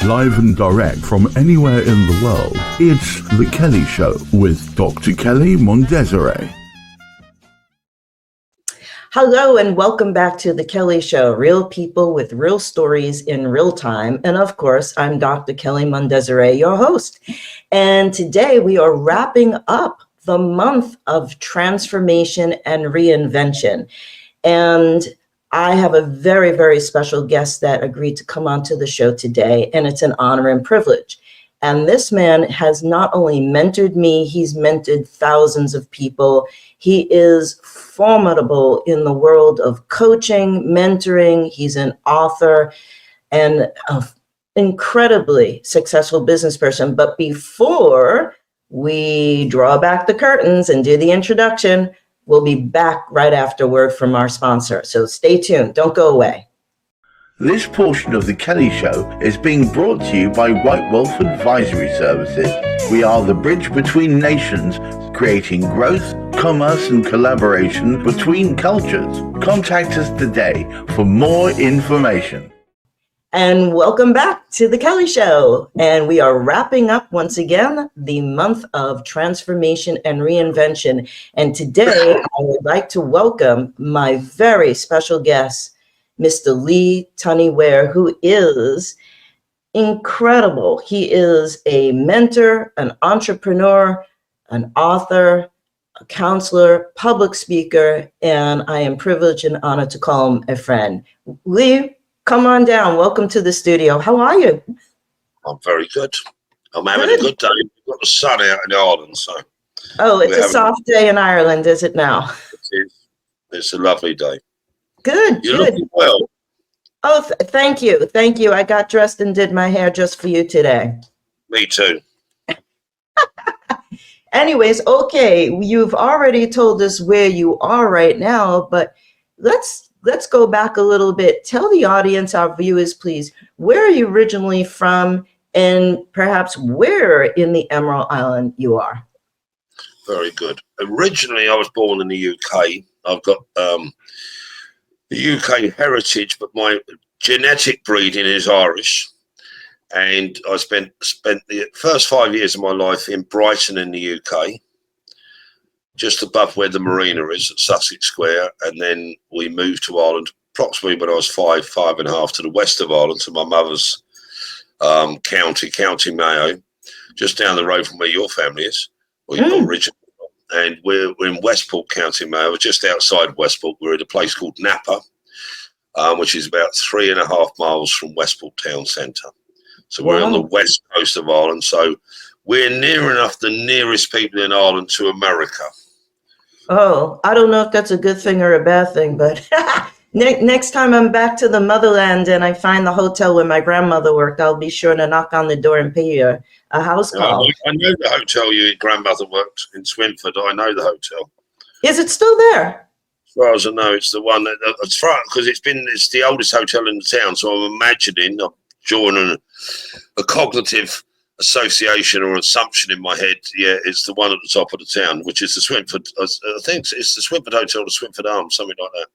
live and direct from anywhere in the world. It's The Kelly Show with Dr. Kelly Mondesire. Hello and welcome back to The Kelly Show, real people with real stories in real time. And of course, I'm Dr. Kelly Mondesire, your host. And today we are wrapping up the month of transformation and reinvention. And I have a very, very special guest that agreed to come onto the show today, and it's an honor and privilege. And this man has not only mentored me, he's mentored thousands of people. He is formidable in the world of coaching, mentoring. He's an author and an incredibly successful business person. But before we draw back the curtains and do the introduction, we'll be back right after word from our sponsor. So stay tuned. Don't go away. This portion of The Kelly Show is being brought to you by White Wolf Advisory Services. We are the bridge between nations, creating growth, commerce, and collaboration between cultures. Contact us today for more information. And welcome back to The Kelly Show. And we are wrapping up once again the month of transformation and reinvention. And today I would like to welcome my very special guest, Mr. Lee TUNNEY WARE, who is incredible. He is a mentor, an entrepreneur, an author, a counselor, public speaker, and I am privileged and honored to call him a friend. Lee, come on down. Welcome to the studio. How are you? I'm very good. I'm having a good day. We've got the sun out in Ireland, so. Oh, it's a soft day in Ireland, is it now? It is. It's a lovely day. Good, You're good. looking well. Oh, thank you. Thank you. I got dressed and did my hair just for you today. Me too. Anyways, okay, you've already told us where you are right now, but let's go back a little bit. Tell the audience, our viewers, please, where are you originally from and perhaps where in the Emerald Island you are? Very good. Originally, I was born in the UK. I've got the UK heritage, but my genetic breeding is Irish. And I spent the first 5 years of my life in Brighton in the UK, just above where the marina is at Sussex Square. And then we moved to Ireland approximately when I was five and a half, to the west of Ireland, to my mother's County Mayo, just down the road from where your family is, or your original. And we're in Westport, County Mayo, just outside Westport. We're at a place called Napa, which is about 3.5 miles from Westport town centre. So we're on the west coast of Ireland. So we're near enough the nearest people in Ireland to America. Oh, I don't know if that's a good thing or a bad thing, but next time I'm back to the motherland and I find the hotel where my grandmother worked, I'll be sure to knock on the door and pay you a house call. I know the hotel your grandmother worked in Swinford. I know the hotel. Is it still there? As far as I know, it's the one that, as far because it's the oldest hotel in the town. So I'm imagining, I'm drawing a cognitive association or assumption in my head. Yeah, it's the one at the top of the town, which is the Swinford. I think it's the Swinford Hotel, the Swinford Arms, something like that.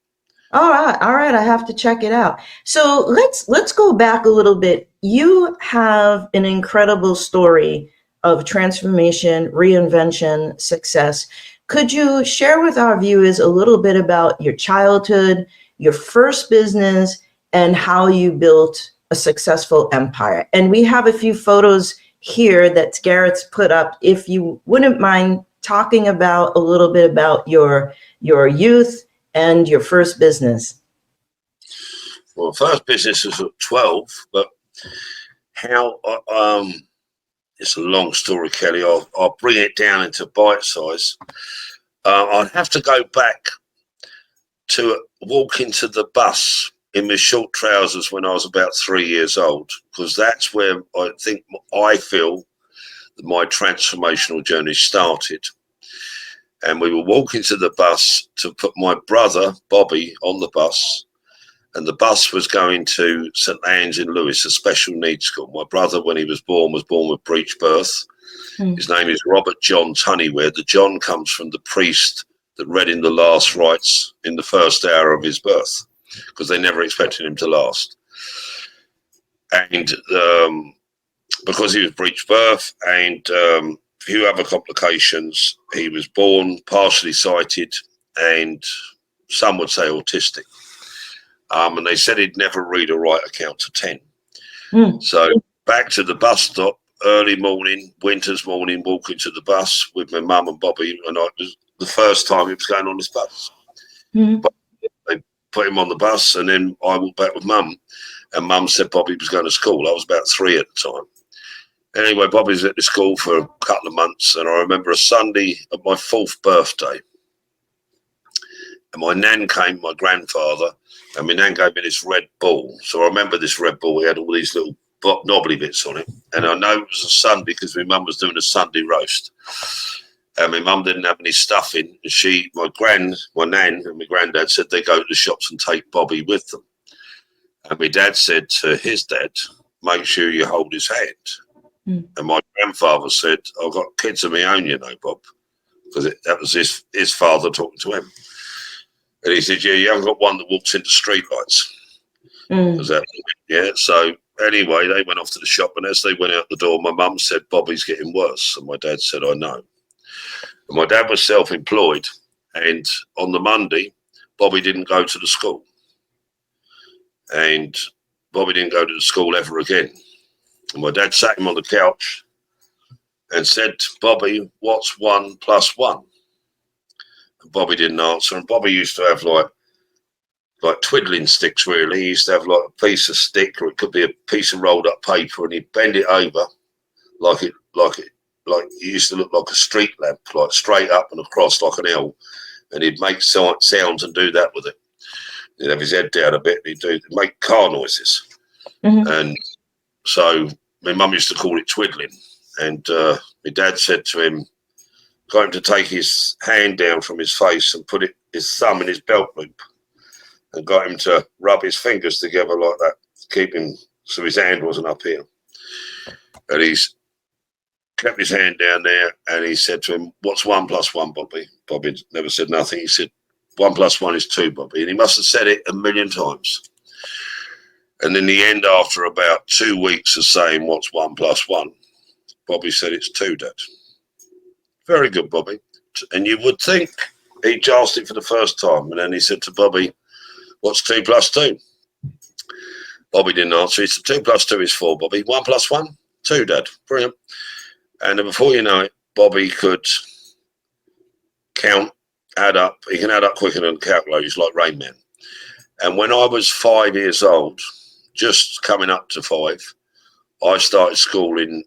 All right. I have to check it out. So let's go back a little bit. You have an incredible story of transformation, reinvention, success. Could you share with our viewers a little bit about your childhood, your first business, and how you built a successful empire? And we have a few photos here that Garrett's put up. If you wouldn't mind talking about a little bit about your youth and your first business. Well, first business was at 12, but how, it's a long story, Kelly. I'll bring it down into bite size. I'd have to go back to walk into the bus in my short trousers when I was about 3 years old, because that's where I feel that my transformational journey started. And we were walking to the bus to put my brother, Bobby, on the bus. And the bus was going to St. Anne's in Lewis, a special needs school. My brother, when he was born with breech birth. His name is Robert John TUNNEY WARE. The John comes from the priest that read in the last rites in the first hour of his birth, because they never expected him to last. And because he was breech birth and a few other complications, he was born partially sighted and some would say autistic. And they said he'd never read or write a count to 10. So back to the bus stop, early morning, winter's morning, walking to the bus with my mum and Bobby, and it was the first time he was going on this bus. But they put him on the bus, and then I walked back with mum, and mum said Bobby was going to school. I was about 3 at the time. Anyway, Bobby was at the school for a couple of months, and I remember a Sunday of my 4th birthday, and my nan came, my grandfather, and my nan gave me this red ball. So I remember this red ball. We had all these little knobbly bits on it, and I know it was a Sunday because my mum was doing a Sunday roast, and my mum didn't have any stuffing. And my nan and my granddad said they go to the shops and take Bobby with them. And my dad said to his dad, "Make sure you hold his hand." And my grandfather said, "I've got kids of my own, you know, Bob," because that was his father talking to him. And he said, "Yeah, you haven't got one that walks into streetlights." Yeah. So anyway, they went off to the shop, and as they went out the door, my mum said, "Bobby's getting worse." And my dad said, "I know." And my dad was self-employed, and on the Monday, Bobby didn't go to the school. And Bobby didn't go to the school ever again. And my dad sat him on the couch and said, "Bobby, what's 1 + 1? And Bobby didn't answer. And Bobby used to have like twiddling sticks, really. He used to have like a piece of stick, or it could be a piece of rolled up paper, and he'd bend it over like it used to look like a street lamp, like straight up and across like an L, and he'd make sounds and do that with it. He'd have his head down a bit, and he'd make car noises. And so my mum used to call it twiddling. And my dad said to him, got him to take his hand down from his face and put his thumb in his belt loop, and got him to rub his fingers together like that, keep him so his hand wasn't up here. And he's kept his hand down there, and he said to him, "What's 1 + 1, Bobby?" Bobby never said nothing. He said, 1 + 1 is 2, Bobby. And he must have said it a million times. And in the end, after about 2 weeks of saying, "What's 1 + 1?" Bobby said, "It's 2, Dad." Very good, Bobby. And you would think he asked it for the first time, and then he said to Bobby, "What's 2 + 2?" Bobby didn't answer. He said, 2 + 2 is 4, Bobby. 1 + 1? 2, Dad. Brilliant. And then before you know it, Bobby could add up. He can add up quicker than a calculator. He's like Rain Man. And when I was 5 years old, just coming up to 5, I started school in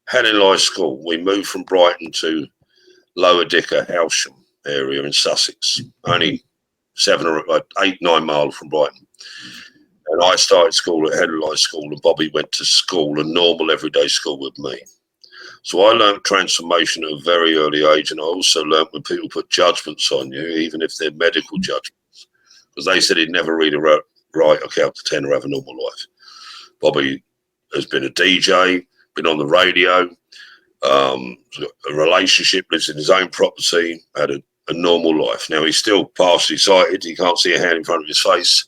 Helen School. We moved from Brighton to Lower Dicker, Howsham area in Sussex, only 7 or 8, 9 miles from Brighton. And I started school at Helen School, and Bobby went to school, a normal everyday school with me. So I learned transformation at a very early age, and I also learned when people put judgments on you, even if they're medical judgments, because they said he'd never read or write or count to 10 or have a normal life. Bobby has been a DJ, been on the radio, a relationship, lives in his own property, had a normal life. Now, he's still partially sighted. He can't see a hand in front of his face.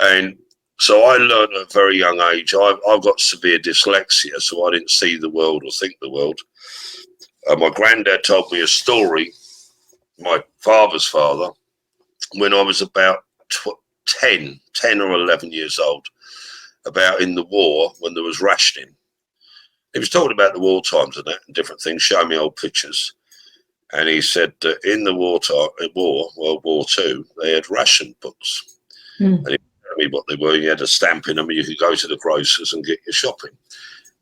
And so I learned at a very young age. I've got severe dyslexia, so I didn't see the world or think the world. My granddad told me a story, my father's father, when I was about 10 or 11 years old, about in the war when there was rationing. He was talking about the war times and that and different things, showing me old pictures. And he said that in the World War II, they had ration books. And he told me what they were. You had a stamp in them, and you could go to the grocers and get your shopping.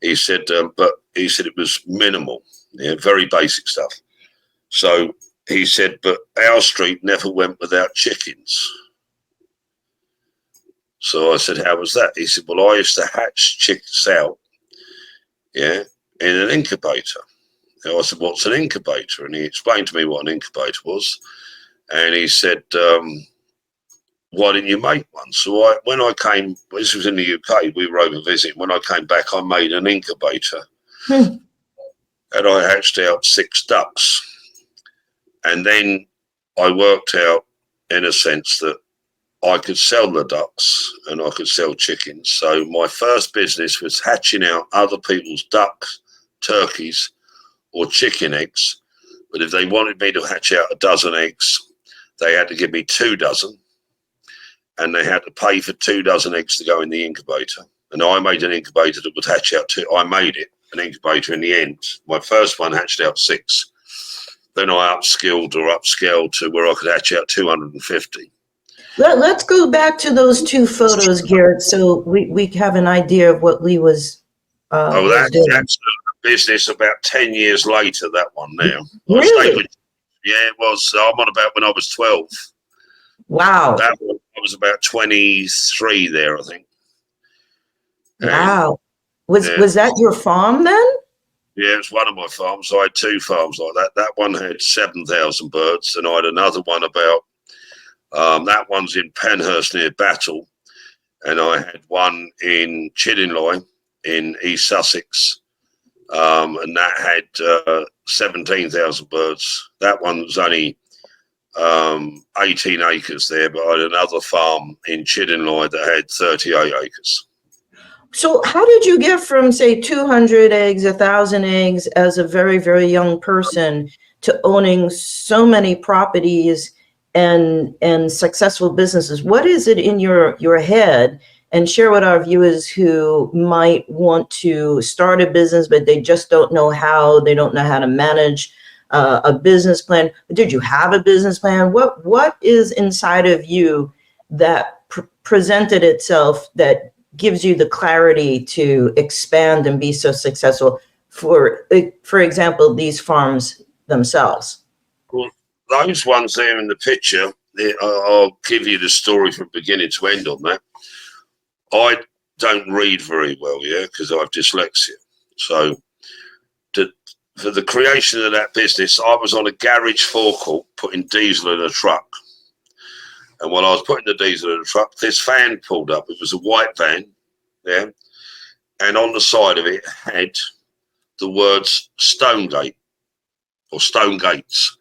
He said, but he said it was minimal, very basic stuff. So he said, but our street never went without chickens. So I said, how was that? He said, well, I used to hatch chickens out, in an incubator. And I said, what's an incubator? And he explained to me what an incubator was. And he said, why didn't you make one? So when I came, this was in the UK, we were over visiting. When I came back, I made an incubator. And I hatched out 6 ducks. And then I worked out, in a sense, that I could sell the ducks and I could sell chickens. So my first business was hatching out other people's ducks, turkeys, or chicken eggs. But if they wanted me to hatch out a dozen eggs, they had to give me 2 dozen. And they had to pay for 2 dozen eggs to go in the incubator. And I made an incubator that would hatch out I made it an incubator in the end. My first one hatched out 6. Then I upscaled to where I could hatch out 250. Let's go back to those 2 photos, Garrett, so we have an idea of what Lee was doing. That's a business about 10 years later, that one now. Really? Yeah, it was. I'm on about when I was 12. Wow. That one, I was about 23 there, I think. Wow. Was that your farm then? Yeah, it's one of my farms. I had 2 farms like that. That one had 7,000 birds, and I had another one about, that one's in Penhurst near Battle, and I had one in Chiddingly in East Sussex, and that had 17,000 birds. That one was only 18 acres there, but I had another farm in Chiddingly that had 38 acres. So how did you get from, say, 200 eggs, 1,000 eggs as a very, very young person to owning so many properties and successful businesses? What is it in your head? And share with our viewers who might want to start a business, but they just don't know how. They don't know how to manage a business plan. Did you have a business plan? What is inside of you that presented itself that gives you the clarity to expand and be so successful? For example, these farms themselves. Well, those ones there in the picture, I'll give you the story from beginning to end on that. I don't read very well, because I have dyslexia. So for the creation of that business, I was on a garage forecourt putting diesel in a truck. And while I was putting the diesel in the truck, this van pulled up. It was a white van, and on the side of it had the words Stonegate or Stone Gates,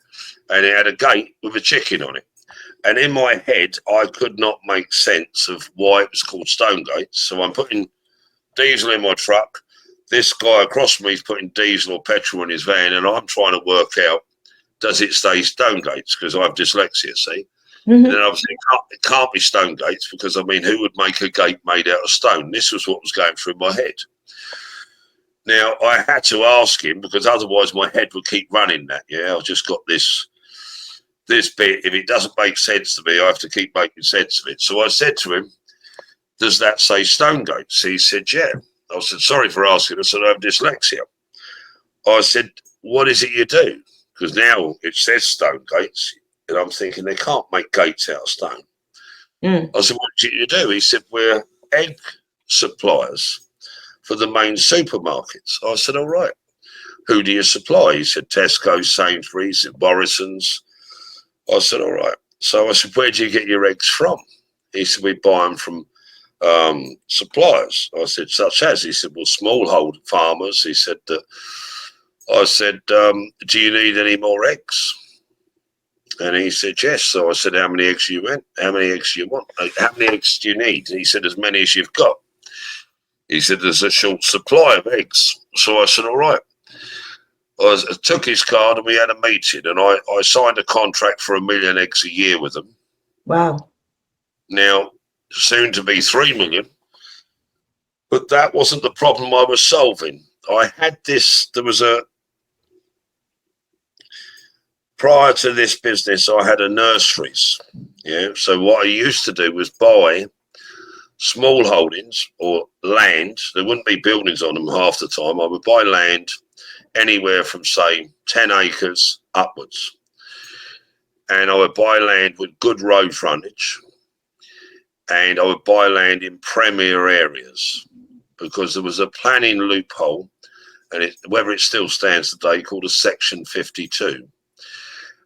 and it had a gate with a chicken on it. And in my head, I could not make sense of why it was called Stonegate. So I'm putting diesel in my truck. This guy across from me is putting diesel or petrol in his van, and I'm trying to work out, does it say Stonegates? Because I have dyslexia, see? Mm-hmm. And then obviously it can't be Stonegates, because, I mean, who would make a gate made out of stone? This was what was going through my head. Now, I had to ask him, because otherwise my head would keep running that, I've just got this bit. If it doesn't make sense to me, I have to keep making sense of it. So I said to him, does that say Stonegates? He said, yeah. I said, sorry for asking. I said, I have dyslexia. I said, what is it you do? Because now it says Stonegates, and I'm thinking they can't make gates out of stone. I said, what do you do? He said, we're egg suppliers for the main supermarkets. I said, all right. Who do you supply? He said, Tesco, Sainsbury's, Morrison's. I said, all right. So I said, where do you get your eggs from? He said, we buy them from suppliers. I said, such as? He said, well, smallhold farmers. He said that. I said, do you need any more eggs? And he said, yes. So I said, how many eggs do you want? How many eggs do you want? How many eggs do you need? And he said, as many as you've got. He said, there's a short supply of eggs. So I said, all right. I took his card and we had a meeting, and I signed a contract for 1 million eggs a year with them. Wow. Now, soon to be 3 million, but that wasn't the problem I was solving. Prior to this business, I had a nurseries. So what I used to do was buy small holdings or land. There wouldn't be buildings on them half the time. I would buy land anywhere from, say, 10 acres upwards. And I would buy land with good road frontage. And I would buy land in premier areas, because there was a planning loophole, and whether it still stands today, called a Section 52.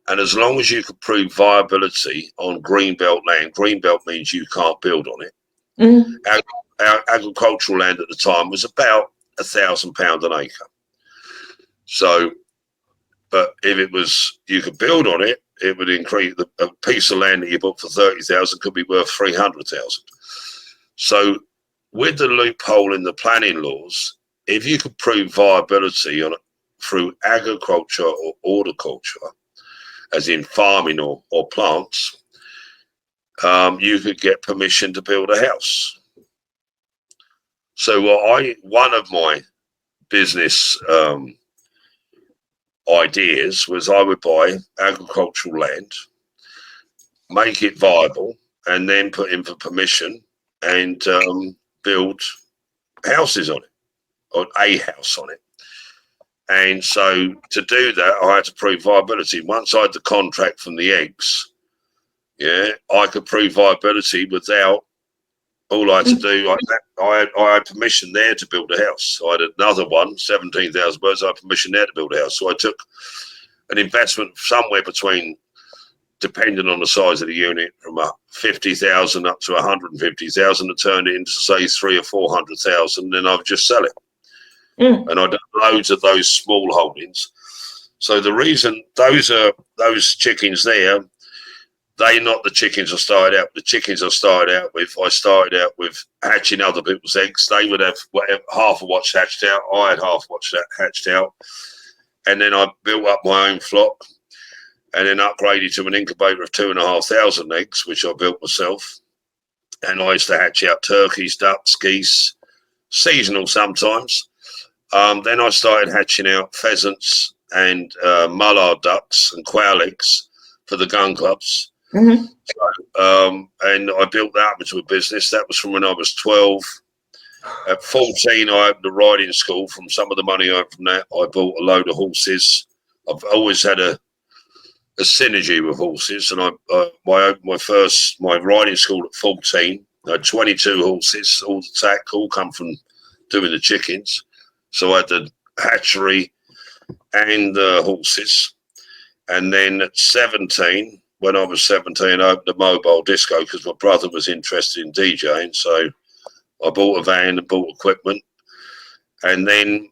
And as long as you could prove viability on greenbelt land, greenbelt means you can't build on it. Mm-hmm. Our agricultural land at the time was about £1,000 an acre. So But if it was, you could build on it, it would increase. A piece of land that you bought for 30,000 could be worth 300,000. So with the loophole in the planning laws, if you could prove viability on it through agriculture or horticulture, as in farming or plants, you could get permission to build a house. So one of my business ideas was I would buy agricultural land, make it viable, and then put in for permission and build houses on it, or a house on it. And so to do that, I had to prove viability. Once I had the contract from the eggs, yeah, I could prove viability without, all I had to do, I had permission there to build a house. I had another one, 17,000 words, I had permission there to build a house. So I took an investment somewhere between, depending on the size of the unit, from 50,000 up to 150,000, and turned it into, say, 300,000 or 400,000, then I would just sell it. And I done loads of those small holdings. So the reason those chickens there, they're not the chickens I started out with. The chickens I started out with hatching other people's eggs. They would have half of what's hatched out. I had half of what's hatched out. And then I built up my own flock and then upgraded to an incubator of 2,500 eggs, which I built myself. And I used to hatch out turkeys, ducks, geese, seasonal sometimes. Then I started hatching out pheasants and mallard ducks and quail eggs for the gun clubs. So, and I built that up into a business. That was from when I was 12. At 14, I opened a riding school. From some of the money I earned from that, I bought a load of horses. I've always had a synergy with horses, and I opened my riding school at 14. I had 22 horses, all the tack, all come from doing the chickens. So I had the hatchery and the horses. And then at 17, when I was 17, I opened a mobile disco because my brother was interested in DJing. So I bought a van and bought equipment. And then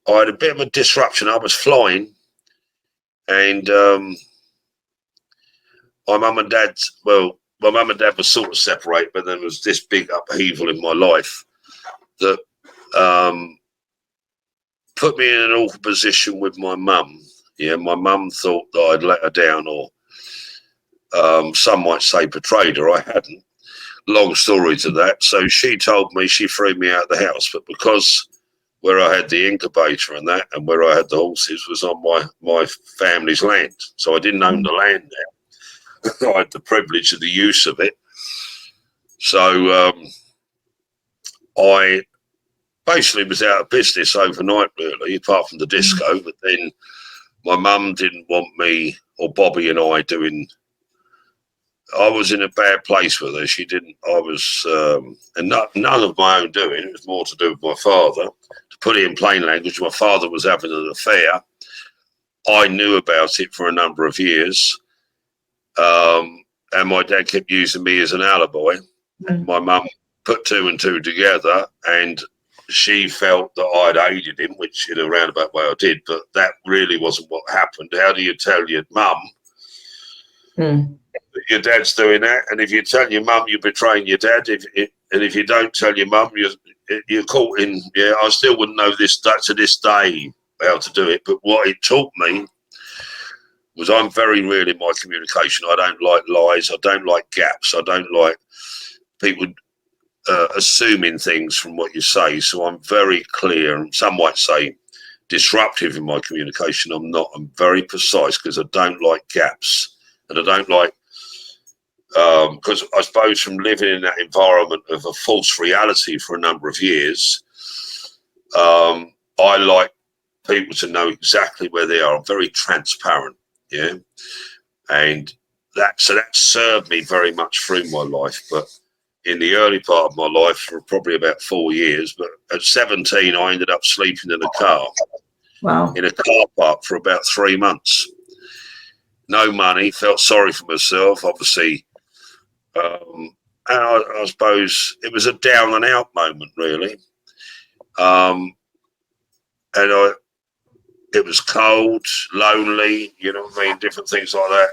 I had a bit of a disruption. I was flying, and my mum and dad were sort of separate, but there was this big upheaval in my life that put me in an awkward position with my mum. Yeah, my mum thought that I'd let her down, or some might say betrayed her. I hadn't. Long story to that. So she told me, she threw me out of the house, but because where I had the incubator and that, and where I had the horses, was on my family's land. So I didn't own the land there. I had the privilege of the use of it. So I basically was out of business overnight, really, apart from the disco. But then my mum didn't want me, or Bobby and I, doing. I was in a bad place with her. She didn't. I was, and none of my own doing. It was more to do with my father. To put it in plain language, my father was having an affair. I knew about it for a number of years, and my dad kept using me as an alibi. My mum put two and two together, and she felt that I'd aided him, which in a roundabout way I did, but that really wasn't what happened. How do you tell your mum that your dad's doing that? And if you tell your mum, you're betraying your dad. And if you don't tell your mum, you're caught in. Yeah, I still wouldn't know this to this day how to do it. But what it taught me was I'm very real in my communication. I don't like lies. I don't like gaps. I don't like people assuming things from what you say. So I'm very clear, and some might say disruptive in my communication. I'm not. I'm very precise because I don't like gaps, and I don't like, because I suppose from living in that environment of a false reality for a number of years, I like people to know exactly where they are. I'm very transparent, yeah, and that served me very much through my life. But in the early part of my life, for probably about 4 years, but at 17, I ended up sleeping in a car. Wow. In a car park for about 3 months. No money, felt sorry for myself, obviously. And I suppose it was a down and out moment, really. And it was cold, lonely, you know what I mean, different things like that.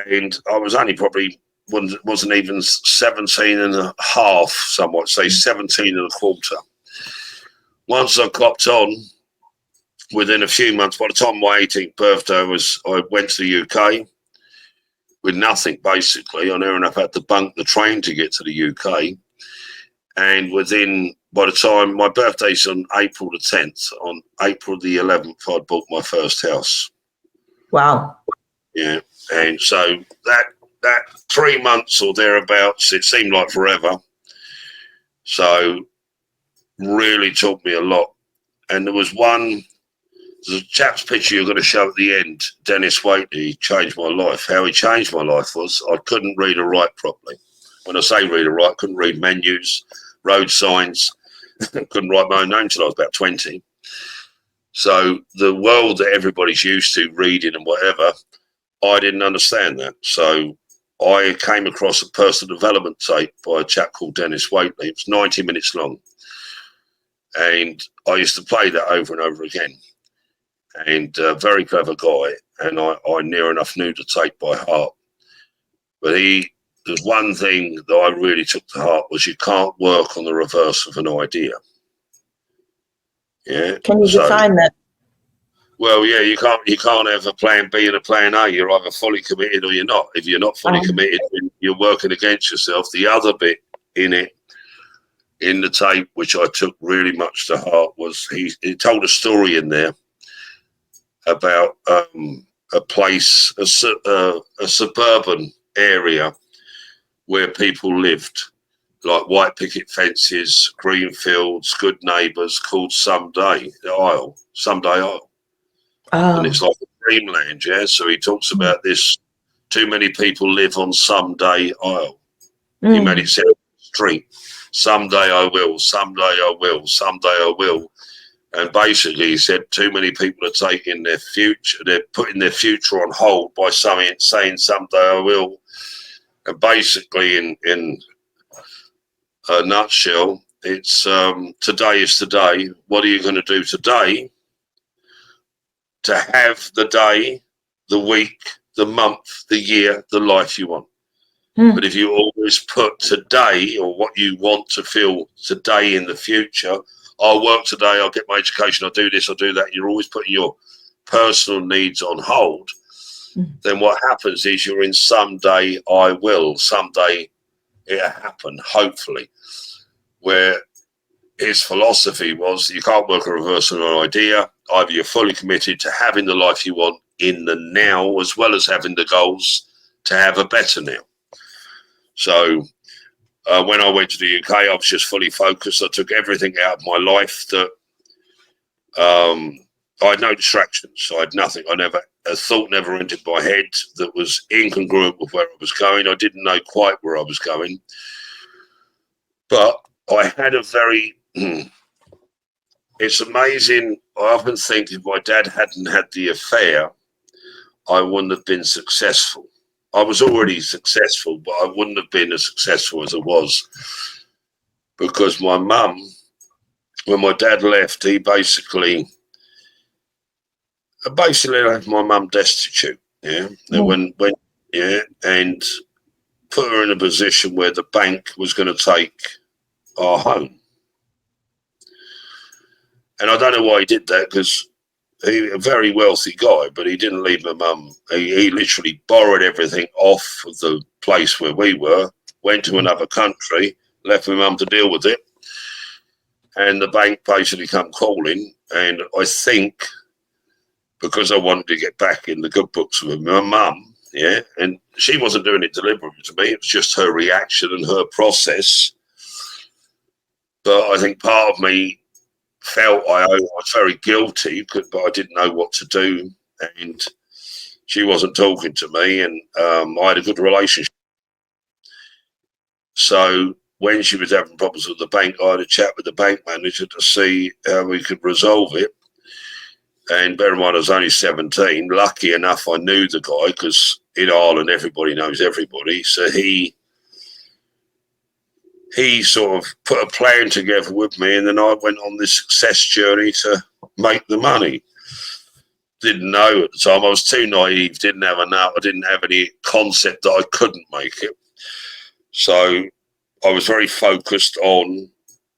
And I was only probably, wasn't even 17 and a half, some might say 17 and a quarter. Once I copped on, within a few months, by the time my 18th birthday was, I went to the UK with nothing, basically. I near enough had to bunk the train to get to the UK. And by the time, my birthday's on April the 10th, on April the 11th, I bought my first house. Wow. Yeah. And so that 3 months or thereabouts, it seemed like forever. So really taught me a lot. And there's a chap's picture you're going to show at the end, Dennis Waitley, changed my life. How he changed my life was I couldn't read or write properly. When I say read or write, I couldn't read menus, road signs, couldn't write my own name until I was about 20. So the world that everybody's used to reading and whatever, I didn't understand that. So I came across a personal development tape by a chap called Dennis Waitley. It was 90 minutes long. And I used to play that over and over again. And a very clever guy. And I near enough knew the tape by heart. But there's one thing that I really took to heart was you can't work on the reverse of an idea. Yeah. Can you define that? Well, yeah, you can't have a plan B and a plan A. You're either fully committed or you're not. If you're not fully committed, you're working against yourself. The other bit in the tape, which I took really much to heart, was he told a story in there about a place, a suburban area where people lived, like white picket fences, green fields, good neighbours, called Someday Isle. And it's like a dreamland, yeah? So he talks about this, too many people live on Someday Isle. He made it sound street. Someday I will, someday I will, someday I will. And basically he said too many people are taking their future, they're putting their future on hold by saying someday I will. And basically in a nutshell, it's today is today. What are you going to do today to have the day, the week, the month, the year, the life you want? But if you always put today or what you want to feel today in the future, I'll work today, I'll get my education, I'll do this, I'll do that, you're always putting your personal needs on hold, then what happens is you're in someday I will, someday it'll happen, hopefully. Where his philosophy was you can't work a reverse on an idea. Either you're fully committed to having the life you want in the now as well as having the goals to have a better now. So when I went to the UK, I was just fully focused. I took everything out of my life that I had no distractions. I had nothing. A thought never entered my head that was incongruent with where I was going. I didn't know quite where I was going. But I had a very, it's amazing. I often think if my dad hadn't had the affair, I wouldn't have been successful. I was already successful, but I wouldn't have been as successful as I was because my mum, when my dad left, he basically left my mum destitute. Yeah, and and put her in a position where the bank was going to take our home. And I don't know why he did that because he's a very wealthy guy, but he didn't leave my mum. He literally borrowed everything off of the place where we were, went to another country, left my mum to deal with it. And the bank basically come calling. And I think because I wanted to get back in the good books with my mum, yeah, and she wasn't doing it deliberately to me. It was just her reaction and her process. But I think part of me felt I was very guilty, but I didn't know what to do. And she wasn't talking to me, and I had a good relationship. So when she was having problems with the bank, I had a chat with the bank manager to see how we could resolve it. And bear in mind, I was only 17. Lucky enough, I knew the guy because in Ireland, everybody knows everybody. So he sort of put a plan together with me, and then I went on this success journey to make the money. didn't know at the time. I was too naive, I didn't have any concept that I couldn't make it. So I was very focused on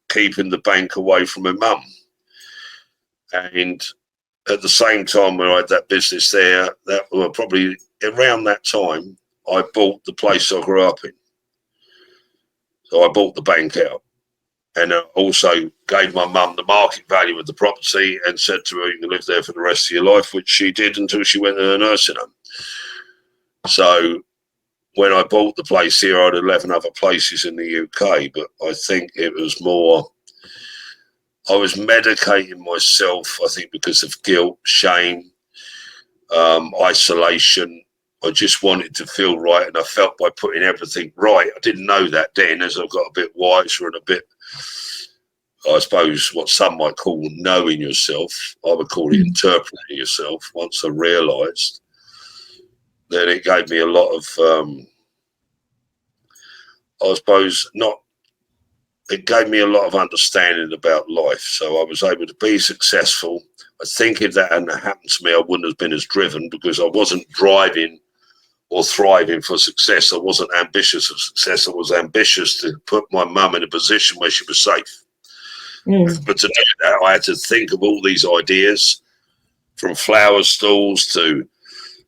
keeping the bank away from my mum. And at the same time when I had that business there, that were probably around that time, I bought the place I grew up in. So I bought the bank out. And also gave my mum the market value of the property and said to her, you can live there for the rest of your life, which she did until she went to a nursing home. So when I bought the place here, I had 11 other places in the UK, but I think it was more, I was medicating myself, I think, because of guilt, shame, isolation. I just wanted to feel right, and I felt by putting everything right. I didn't know that then, as I've got a bit wiser and a bit, I suppose, what some might call knowing yourself. I would call it interpreting yourself. Once I realised, then it gave me a lot of, I suppose, it gave me a lot of understanding about life. So I was able to be successful. I think if that hadn't happened to me, I wouldn't have been as driven, because I wasn't driving or thriving for success. I wasn't ambitious of success. I was ambitious to put my mum in a position where she was safe. But to do that, I had to think of all these ideas, from flower stalls to,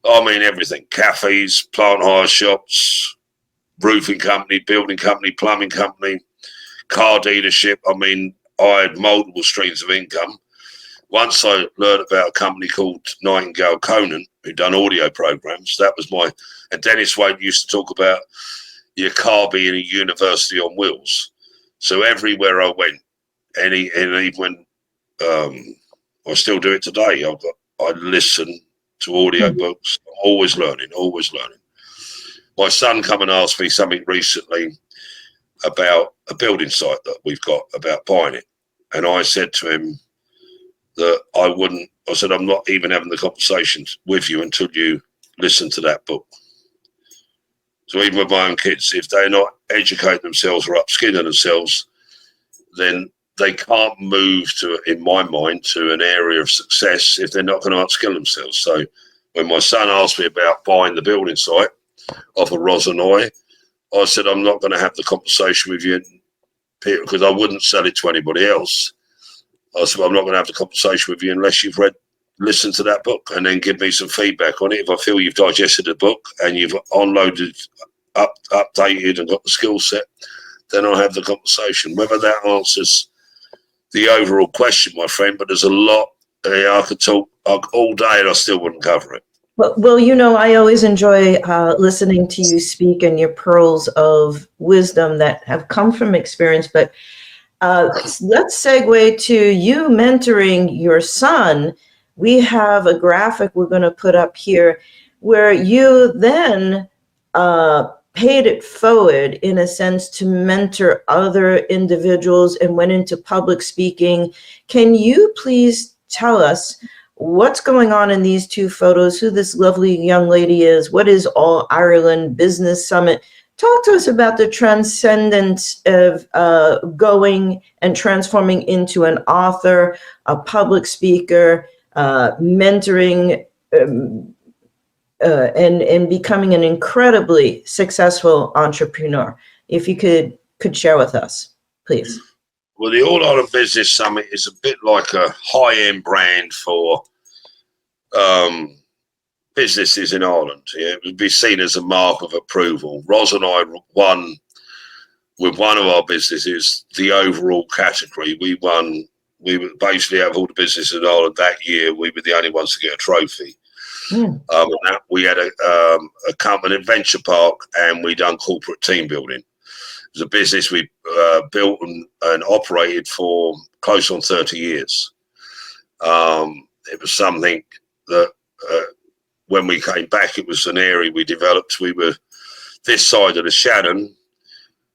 everything, cafes, plant hire shops, roofing company, building company, plumbing company, car dealership. I had multiple streams of income. Once I learned about a company called Nightingale Conan, who done audio programs. That was and Dennis Wade used to talk about your car being a university on wheels. So everywhere I went, and even when I still do it today, I listen to audio books. I'm always learning, always learning. My son come and asked me something recently about a building site that we've got, about buying it. And I said to him that I said, I'm not even having the conversations with you until you listen to that book. So even with my own kids, if they're not educating themselves or upskilling themselves, then they can't move to, in my mind, to an area of success if they're not going to upskill themselves. So when my son asked me about buying the building site off of Ros and I said, I'm not going to have the conversation with you, Peter, because I wouldn't sell it to anybody else. I said, I'm not going to have the conversation with you unless you've listened to that book, and then give me some feedback on it. If I feel you've digested the book and you've unloaded, updated and got the skill set, then I'll have the conversation. Whether that answers the overall question, my friend, but there's a lot. I could talk all day and I still wouldn't cover it. Well, I always enjoy listening to you speak and your pearls of wisdom that have come from experience. But let's segue to you mentoring your son. We have a graphic we're going to put up here where you then paid it forward, in a sense, to mentor other individuals and went into public speaking. Can you please tell us what's going on in these two photos, who this lovely young lady is, what is All Ireland Business Summit? Talk to us about the transcendence of going and transforming into an author, a public speaker, mentoring, and becoming an incredibly successful entrepreneur. If you could share with us, please. Well, the All Ireland Business Summit is a bit like a high-end brand for businesses in Ireland. Yeah? It would be seen as a mark of approval. Ros and I won with one of our businesses the overall category. We were basically, out of all the businesses in Ireland that year, we were the only ones to get a trophy. We had a company, Adventure Park, and we done corporate team building. It was a business we built and operated for close on 30 years. It was something that when we came back, it was an area we developed. We were this side of the Shannon,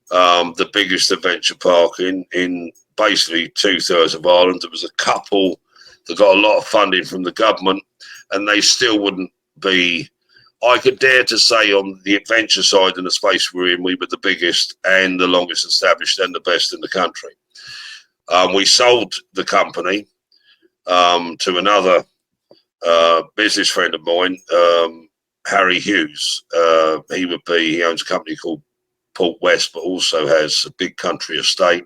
the biggest adventure park in basically 2/3 of Ireland. There was a couple that got a lot of funding from the government, and they still wouldn't be, I could dare to say, on the adventure side in the space we're in, we were the biggest and the longest established and the best in the country. We sold the company to another business friend of mine, Harry Hughes. He owns a company called Port West, but also has a big country estate.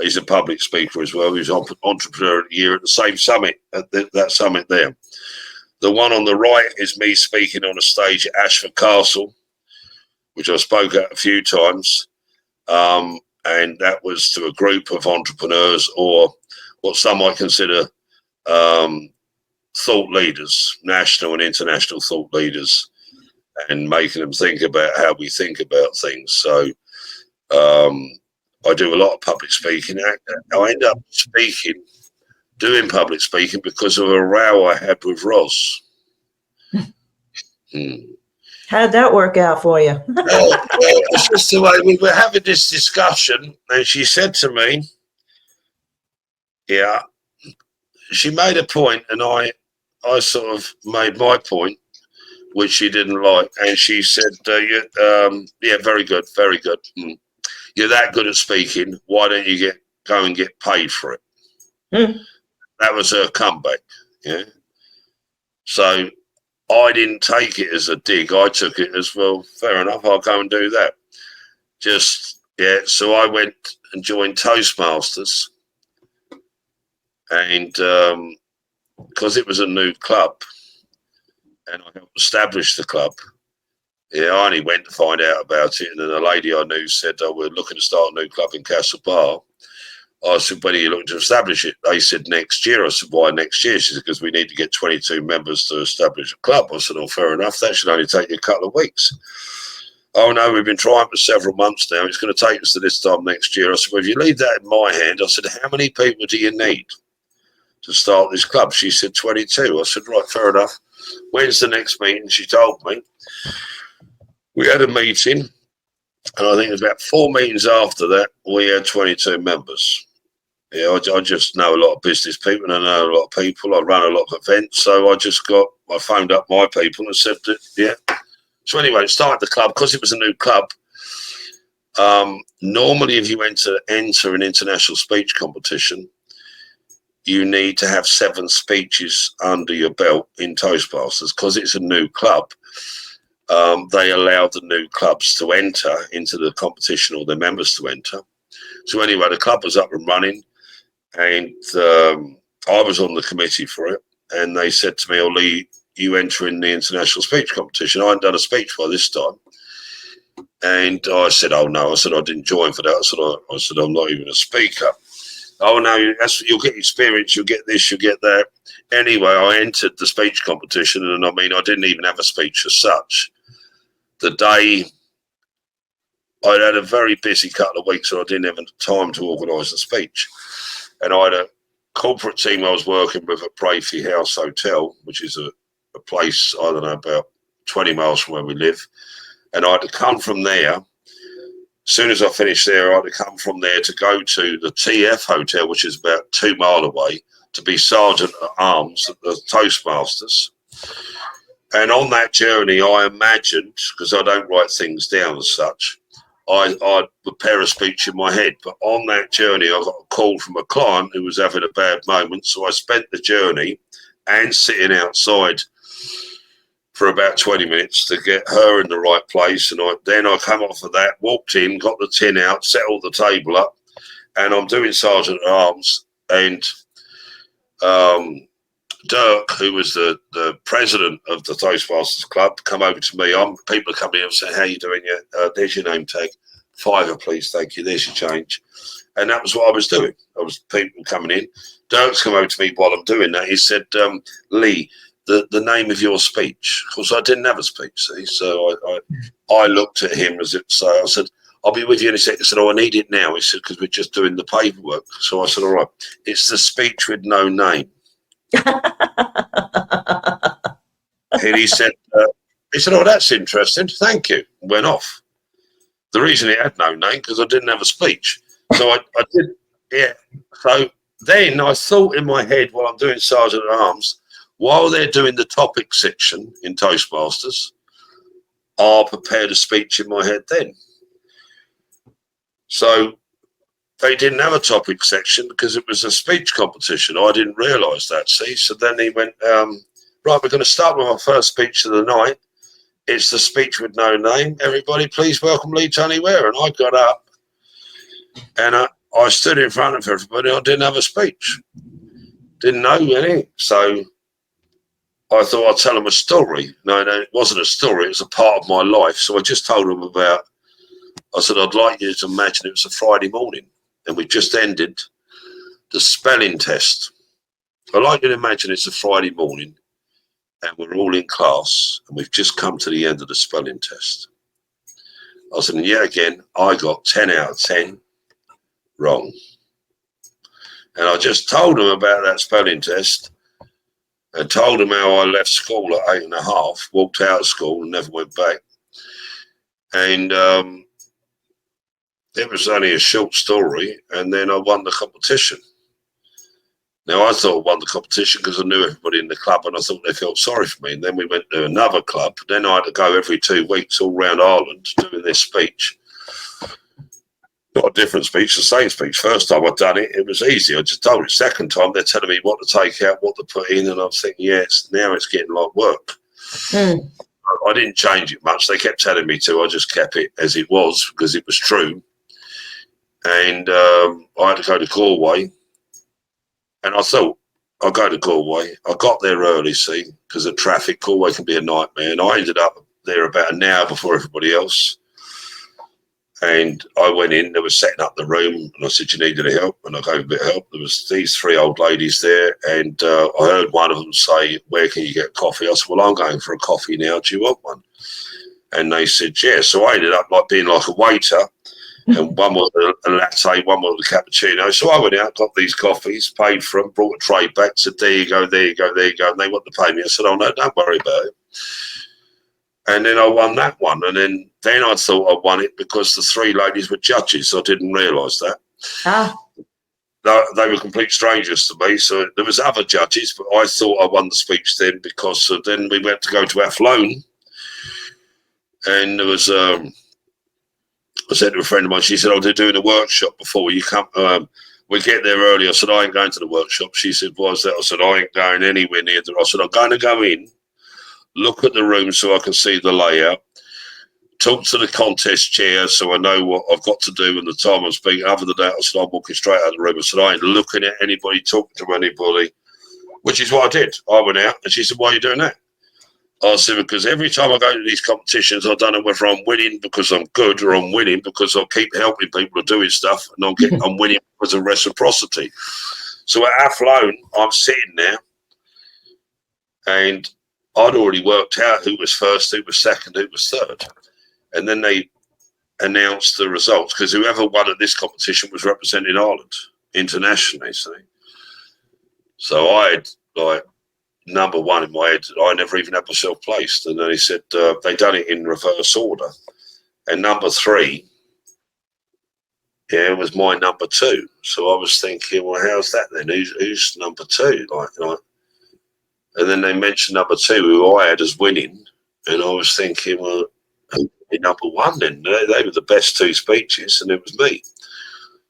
He's a public speaker as well. He's Entrepreneur of the Year at the same summit, at that summit there. The one on the right is me speaking on a stage at Ashford Castle, which I spoke at a few times. And that was to a group of entrepreneurs, or what some might consider thought leaders, national and international thought leaders, and making them think about how we think about things. So I do a lot of public speaking. I end up doing public speaking because of a row I had with Roz. How did that work out for you? It's just the way we were having this discussion, and she said to me, yeah, she made a point, and I sort of made my point, which she didn't like, and she said, yeah, very good, very good. You're that good at speaking. Why don't you go and get paid for it? That was her comeback. Yeah. So I didn't take it as a dig. I took it as, well, fair enough, I'll go and do that. So I went and joined Toastmasters, and because it was a new club, and I helped establish the club. Yeah, I only went to find out about it, and then a lady I knew said, "Oh, we're looking to start a new club in Castle Bar." I said, "When are you looking to establish it?" They said, "Next year." I said, "Why next year?" She said, "Because we need to get 22 members to establish a club." I said, "Oh, fair enough. That should only take you a couple of weeks." "Oh, no, we've been trying for several months now. It's going to take us to this time next year." I said, "Well, if you leave that in my hand," I said, "how many people do you need to start this club?" She said, 22. I said, "Right, fair enough. When's the next meeting?" She told me. We had a meeting, and I think it was about 4 meetings after that, we had 22 members. Yeah, I just know a lot of business people, and I know a lot of people. I run a lot of events, so I phoned up my people and said that, yeah. So anyway, started the club because it was a new club. Normally, if you enter an international speech competition, you need to have 7 speeches under your belt in Toastmasters. Because it's a new club, they allow the new clubs to enter into the competition, or their members to enter. So anyway, the club was up and running, and I was on the committee for it, and they said to me, "Oh, Lee, you enter in the international speech competition." I hadn't done a speech by this time, and I said, "Oh no," I said, "I didn't join for that." I said, "I'm not even a speaker." "Oh no, you'll get experience, you'll get this, you'll get that." Anyway, I entered the speech competition, and I didn't even have a speech as such. The day, I'd had a very busy couple of weeks, and I didn't have time to organise a speech. And I had a corporate team I was working with at Brayfie House Hotel, which is a place, I don't know, about 20 miles from where we live. And I had to come from there. As soon as I finished there, I had to come from there to go to the TF Hotel, which is about 2 miles away, to be Sergeant at Arms at the Toastmasters. And on that journey, I imagined, because I don't write things down as such, I'd prepare a speech in my head. But on that journey, I got a call from a client who was having a bad moment. So I spent the journey and sitting outside for about 20 minutes to get her in the right place. And then I come off of that, walked in, got the tin out, settled the table up, and I'm doing Sergeant at Arms. And Dirk, who was the president of the Toastmasters Club, come over to me. People are coming in and saying, "How you doing? There's your name tag. £5, please, thank you. There's your change." And that was what I was doing. People coming in. Dirk's come over to me while I'm doing that. He said, "Lee, the name of your speech." Of course, I didn't have a speech, see? So I looked at him as if to say, I said, "I'll be with you in a second." He said, "Oh, I need it now." He said, "Because we're just doing the paperwork." So I said, "All right, it's the speech with no name." And he said, "Oh, that's interesting. Thank you." Went off. The reason it had no name, because I didn't have a speech. So I did, yeah. So then I thought in my head, while I'm doing Sergeant at Arms, while they're doing the topic section in Toastmasters, I'll prepare a speech in my head then. So they didn't have a topic section because it was a speech competition. I didn't realise that, see? So then he went, right, we're going to start with our first speech of the night. It's the speech with no name. Everybody, please welcome TUNNEY WARE. And I got up and I stood in front of everybody. I didn't have a speech. Didn't know any. So I thought I'd tell them a story. No, it wasn't a story. It was a part of my life. So I just told them about, I said, I'd like you to imagine it was a Friday morning and we just ended the spelling test. I'd like you to imagine it's a Friday morning and we're all in class and we've just come to the end of the spelling test. I said, and yet again, I got 10 out of 10 wrong. And I just told them about that spelling test and told them how I left school at 8.5, walked out of school and never went back. And it was only a short story, and then I won the competition. Now, I thought I won the competition because I knew everybody in the club and I thought they felt sorry for me. And then we went to another club. Then I had to go every 2 weeks all around Ireland doing this speech. Not a different speech, the same speech. First time I'd done it, it was easy. I just told it. Second time, they're telling me what to take out, what to put in. And I'm thinking, yeah, now it's getting like work. I didn't change it much. They kept telling me to. I just kept it as it was because it was true. And I had to go to Galway. And I thought, I'll go to Galway. I got there early, see, because of traffic. Galway can be a nightmare. And I ended up there about an hour before everybody else. And I went in, they were setting up the room, and I said, you need any help? And I gave a bit of help. There was these 3 old ladies there, and I heard one of them say, where can you get coffee? I said, well, I'm going for a coffee now. Do you want one? And they said, yeah. So I ended up like being like a waiter. And one was a latte, one was a cappuccino. So I went out, got these coffees, paid for them, brought a tray back, said, there you go, there you go, there you go. And they want to pay me. I said, oh, no, don't worry about it. And then I won that one. And then I thought I won it because the 3 ladies were judges. I didn't realise that. They were complete strangers to me. So there was other judges, but I thought I won the speech then because then we went to go to Athlone. And there was... I said to a friend of mine, she said, oh, they're doing a workshop before you come. We get there early. I said, I ain't going to the workshop. She said, why's that? I said, I ain't going anywhere near there. I said, I'm going to go in, look at the room so I can see the layout, talk to the contest chair so I know what I've got to do and the time I'm speaking. Other than that, I said, I'm walking straight out of the room. I said, I ain't looking at anybody, talking to anybody, which is what I did. I went out and she said, why are you doing that? I said, because every time I go to these competitions, I don't know whether I'm winning because I'm good or I'm winning because I keep helping people to doing stuff and I'm winning because of reciprocity. So at Athlone, I'm sitting there and I'd already worked out who was first, who was second, who was third. And then they announced the results because whoever won at this competition was representing Ireland internationally. So I had like number 1 in my head. I never even had myself placed. And then he said they done it in reverse order. And number 3, yeah, it was my number 2. So I was thinking, well, how's that then? Who's number 2? Like, and then they mentioned number 2, who I had as winning. And I was thinking, well, number 1 then. They were the best 2 speeches, and it was me.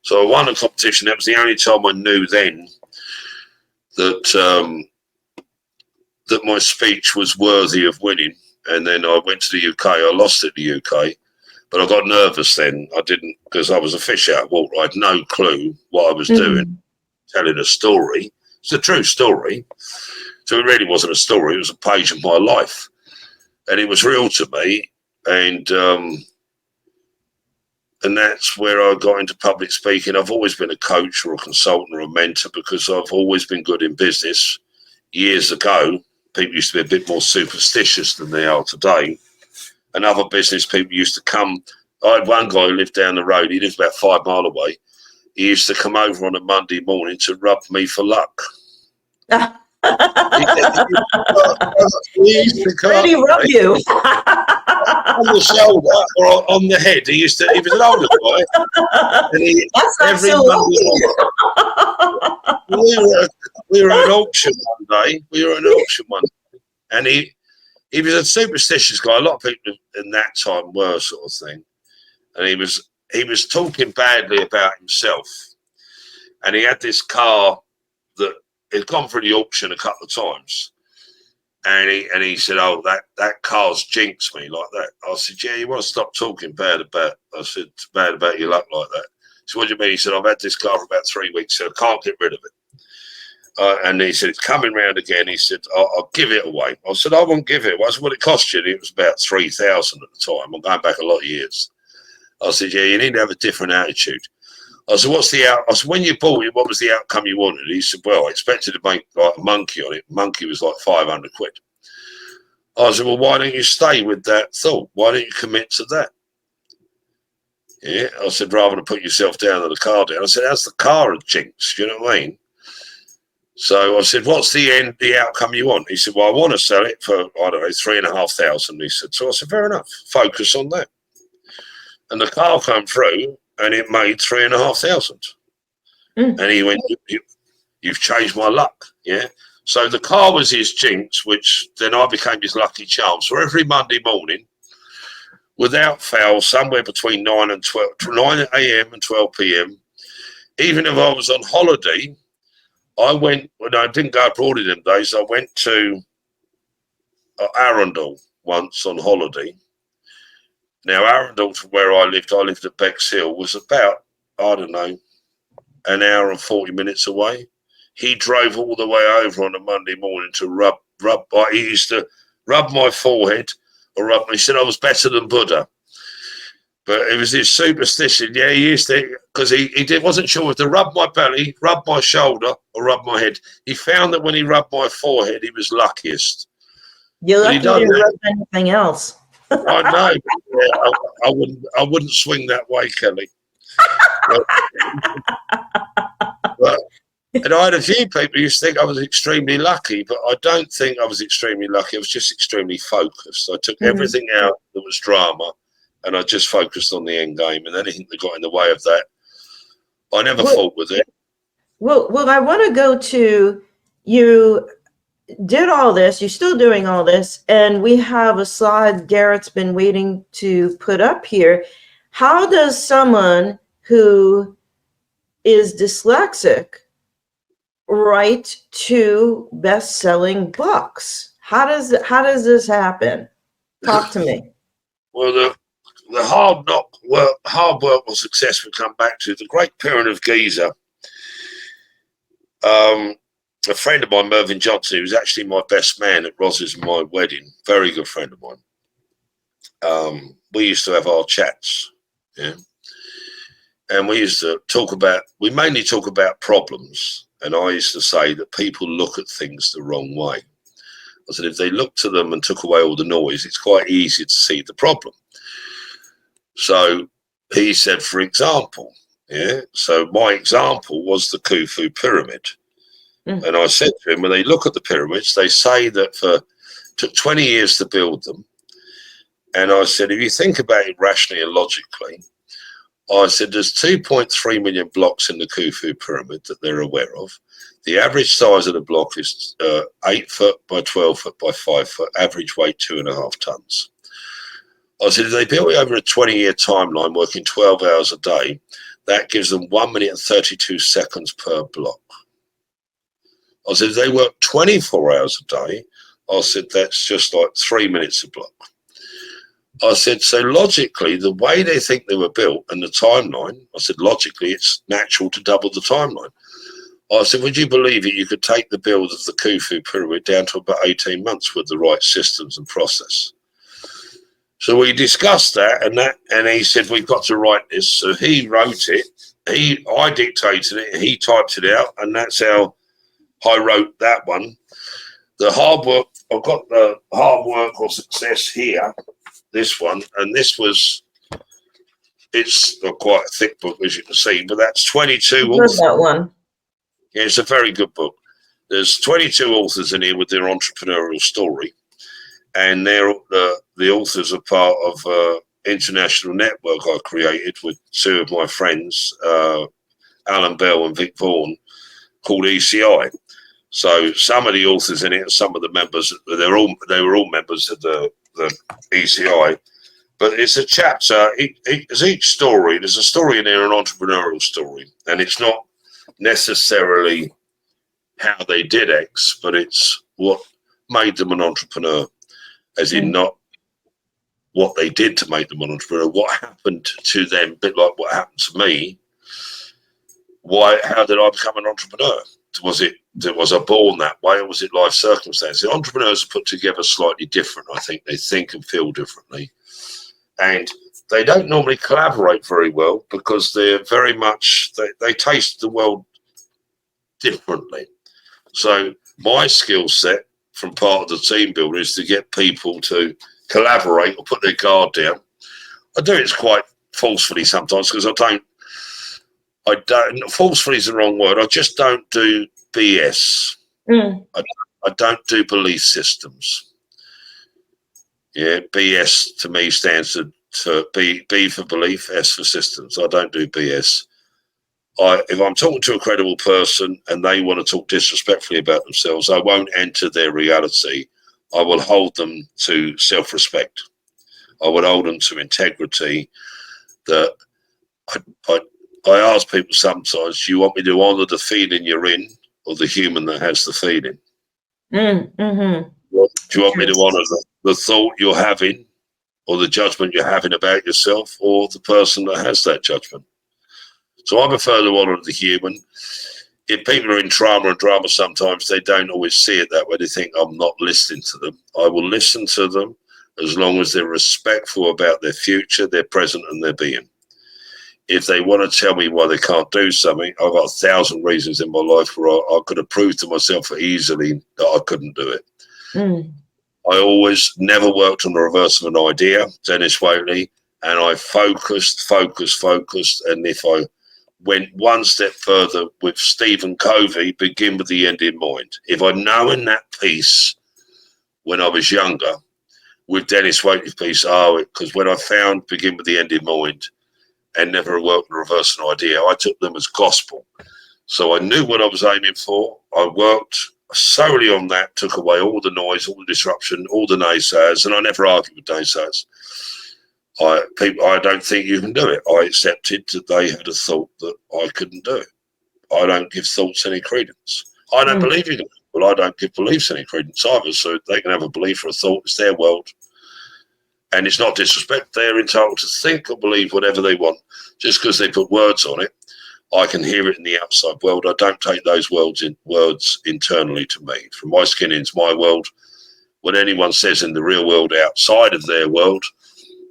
So I won a competition. That was the only time I knew then that that my speech was worthy of winning. And then I went to the UK. I lost at the UK, but I got nervous then. I didn't, because I was a fish out of water. I had no clue what I was doing, telling a story. It's a true story. So it really wasn't a story. It was a page of my life. And it was real to me. And that's where I got into public speaking. I've always been a coach or a consultant or a mentor because I've always been good in business. Years ago, people used to be a bit more superstitious than they are today. And other business people used to come. I had one guy who lived down the road. He lived about 5 miles away. He used to come over on a Monday morning to rub me for luck. He used to Where did he rub you? On the shoulder or on the head. He was an older guy. And That's not so we were at an auction one day. And he was a superstitious guy. A lot of people in that time were, sort of thing. And he was talking badly about himself. And he had this car that had gone through the auction a couple of times. And he said, "Oh, that car's jinxed me like that." I said, "Yeah, you want to stop talking bad about." I said, "Bad about your luck like that." So what do you mean? He said, "I've had this car for about 3 weeks, so I can't get rid of it." And he said, "It's coming round again." He said, I'll give it away." I said, "I won't give it away." I said, "What it cost you?" And it was about 3,000 at the time. I'm going back a lot of years. I said, "Yeah, you need to have a different attitude." I said, "What's the out?" I said, "When you bought it, what was the outcome you wanted?" He said, "Well, I expected to make like a monkey on it. Monkey was like 500 quid. I said, "Well, why don't you stay with that thought? Why don't you commit to that?" Yeah, I said, "Rather than put yourself down than the car down." I said, "How's the car a jinx? You know what I mean?" So I said, "What's the outcome you want?" He said, "Well, I want to sell it for, I don't know, 3,500. He said, so I said, "Fair enough. Focus on that." And the car came through and it made 3,500. And he went, "You've changed my luck." Yeah. So the car was his jinx, which then I became his lucky charm. So every Monday morning, without fail, somewhere between 9 a.m. and 12 p.m., even if I was on holiday, I went, when I didn't go abroad in them days, I went to Arundel once on holiday. Now, Arundel, from where I lived at Bexhill, was about, I don't know, an hour and 40 minutes away. He drove all the way over on a Monday morning to rub. He used to rub my forehead or rub. He said I was better than Buddha, but it was his superstition. Yeah, he used to, because wasn't sure if to rub my belly, rub my shoulder, or rub my head. He found that when he rubbed my forehead, he was luckiest. You're lucky you didn't rub anything else. I know. Yeah, I wouldn't swing that way, Kelly. But and I had a few people who used to think I was extremely lucky, but I don't think I was extremely lucky. I was just extremely focused. I took everything out that was drama, and I just focused on the end game. And anything that got in the way of that, I never fought with it. Well, I want to go to, you did all this, you're still doing all this, and we have a slide Garrett's been waiting to put up here. How does someone who is dyslexic write 2 best-selling books? How does this happen? Talk to me. Well, the hard work or success we come back to the Great Pyramid of Giza. A friend of mine, Mervyn Johnson, who was actually my best man at Roz's and my wedding, very good friend of mine. We used to have our chats, yeah, and we used to we mainly talk about problems. And I used to say that people look at things the wrong way. I said, if they looked at them and took away all the noise, it's quite easy to see the problem. So he said, for example, yeah, so my example was the Khufu pyramid. And I said to him, when they look at the pyramids, they say that took 20 years to build them. And I said, if you think about it rationally and logically, I said, there's 2.3 million blocks in the Khufu pyramid that they're aware of. The average size of the block is 8 foot by 12 foot by 5 foot, average weight 2.5 tons. I said, if they built it over a 20-year timeline, working 12 hours a day, that gives them 1 minute and 32 seconds per block. I said, if they work 24 hours a day, I said, that's just like 3 minutes a block. I said, so logically, the way they think they were built and the timeline, I said, logically, it's natural to double the timeline. I said, would you believe it? You could take the build of the Khufu pyramid down to about 18 months with the right systems and process. So we discussed that, and he said, we've got to write this. So he wrote it. I dictated it. He typed it out, and that's how I wrote that one. The hard work, I've got the hard work or success here, this one, and it's not quite a thick book, as you can see, but that's 22 authors. That one. Yeah, it's a very good book. There's 22 authors in here with their entrepreneurial story, and the authors are part of an international network I created with 2 of my friends, Alan Bell and Vic Vaughan, called ECI. So some of the authors in it, some of the members, they were all members of the ECI. But it's a chapter. It's each story. There's a story in there, an entrepreneurial story, and it's not necessarily how they did X, but it's what made them an entrepreneur, as in not what they did to make them an entrepreneur, what happened to them, a bit like what happened to me. How did I become an entrepreneur? Was I born that way, or was it life circumstances? Entrepreneurs are put together slightly different. I think they think and feel differently, and they don't normally collaborate very well because they're very much, they taste the world differently. So my skill set from part of the team builder is to get people to collaborate or put their guard down. I do it quite forcefully sometimes because I don't, forcefully is the wrong word. I just don't do BS. I don't do belief systems. Yeah, BS to me stands for B for belief, S for systems. I don't do BS. If I'm talking to a credible person and they want to talk disrespectfully about themselves, I won't enter their reality. I will hold them to self-respect. I would hold them to integrity. That I ask people sometimes, do you want me to honour the feeling you're in or the human that has the feeling? Mm-hmm. Do you want me to honour the thought you're having or the judgment you're having about yourself or the person that has that judgment? So I prefer to honour the human. If people are in trauma and drama, sometimes they don't always see it that way. They think I'm not listening to them. I will listen to them as long as they're respectful about their future, their present and their being. If they want to tell me why they can't do something, I've got 1,000 reasons in my life where I could have proved to myself easily that I couldn't do it. I always never worked on the reverse of an idea, Dennis Waitley, and I focused. And if I went one step further with Stephen Covey, begin with the end in mind. If I'd known that piece when I was younger, with Dennis Waitley's piece, because when I found begin with the end in mind and never worked on reverse an idea, I took them as gospel. So I knew what I was aiming for. I worked solely on that, took away all the noise, all the disruption, all the naysayers, and I never argued with naysayers. I don't think you can do it. I accepted that they had a thought that I couldn't do it. I don't give thoughts any credence. I don't believe in it. Well, I don't give beliefs any credence either. So they can have a belief or a thought. It's their world. And it's not disrespect. They're entitled to think or believe whatever they want. Just because they put words on it, I can hear it in the outside world. I don't take those words internally to me. From my skin into my world, what anyone says in the real world outside of their world,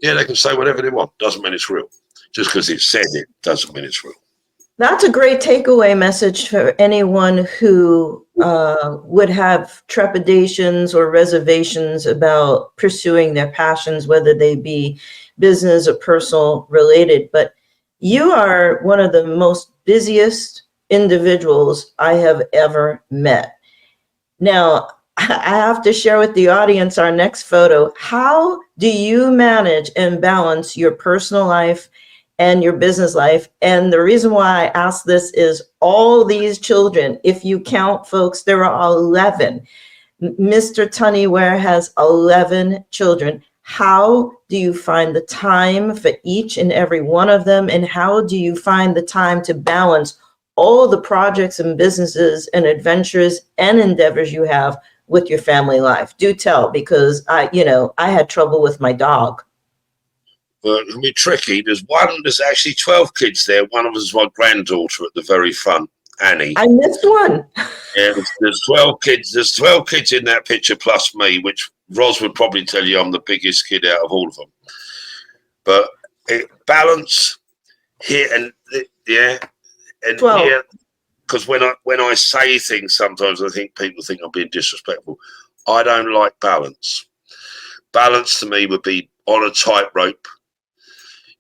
yeah, they can say whatever they want. Doesn't mean it's real. Just because it said it doesn't mean it's real. That's a great takeaway message for anyone who would have trepidations or reservations about pursuing their passions, whether they be business or personal related. But you are one of the most busiest individuals I have ever met. Now, I have to share with the audience our next photo. How do you manage and balance your personal life and your business life? And the reason why I ask this is all these children, if you count, folks, there are 11. Mr. TUNNEY WARE has 11 children. How do you find the time for each and every one of them? And how do you find the time to balance all the projects and businesses and adventures and endeavors you have with your family life? Do tell, because I had trouble with my dog. Well, it can be tricky. There's actually 12 kids there. One of us is my granddaughter at the very front, Annie. I missed one. Yeah, there's 12 kids. There's 12 kids in that picture plus me, which Ros would probably tell you I'm the biggest kid out of all of them. But balance here and yeah, and 12. here, because when I say things, sometimes I think people think I'm being disrespectful. I don't like balance. Balance to me would be on a tightrope.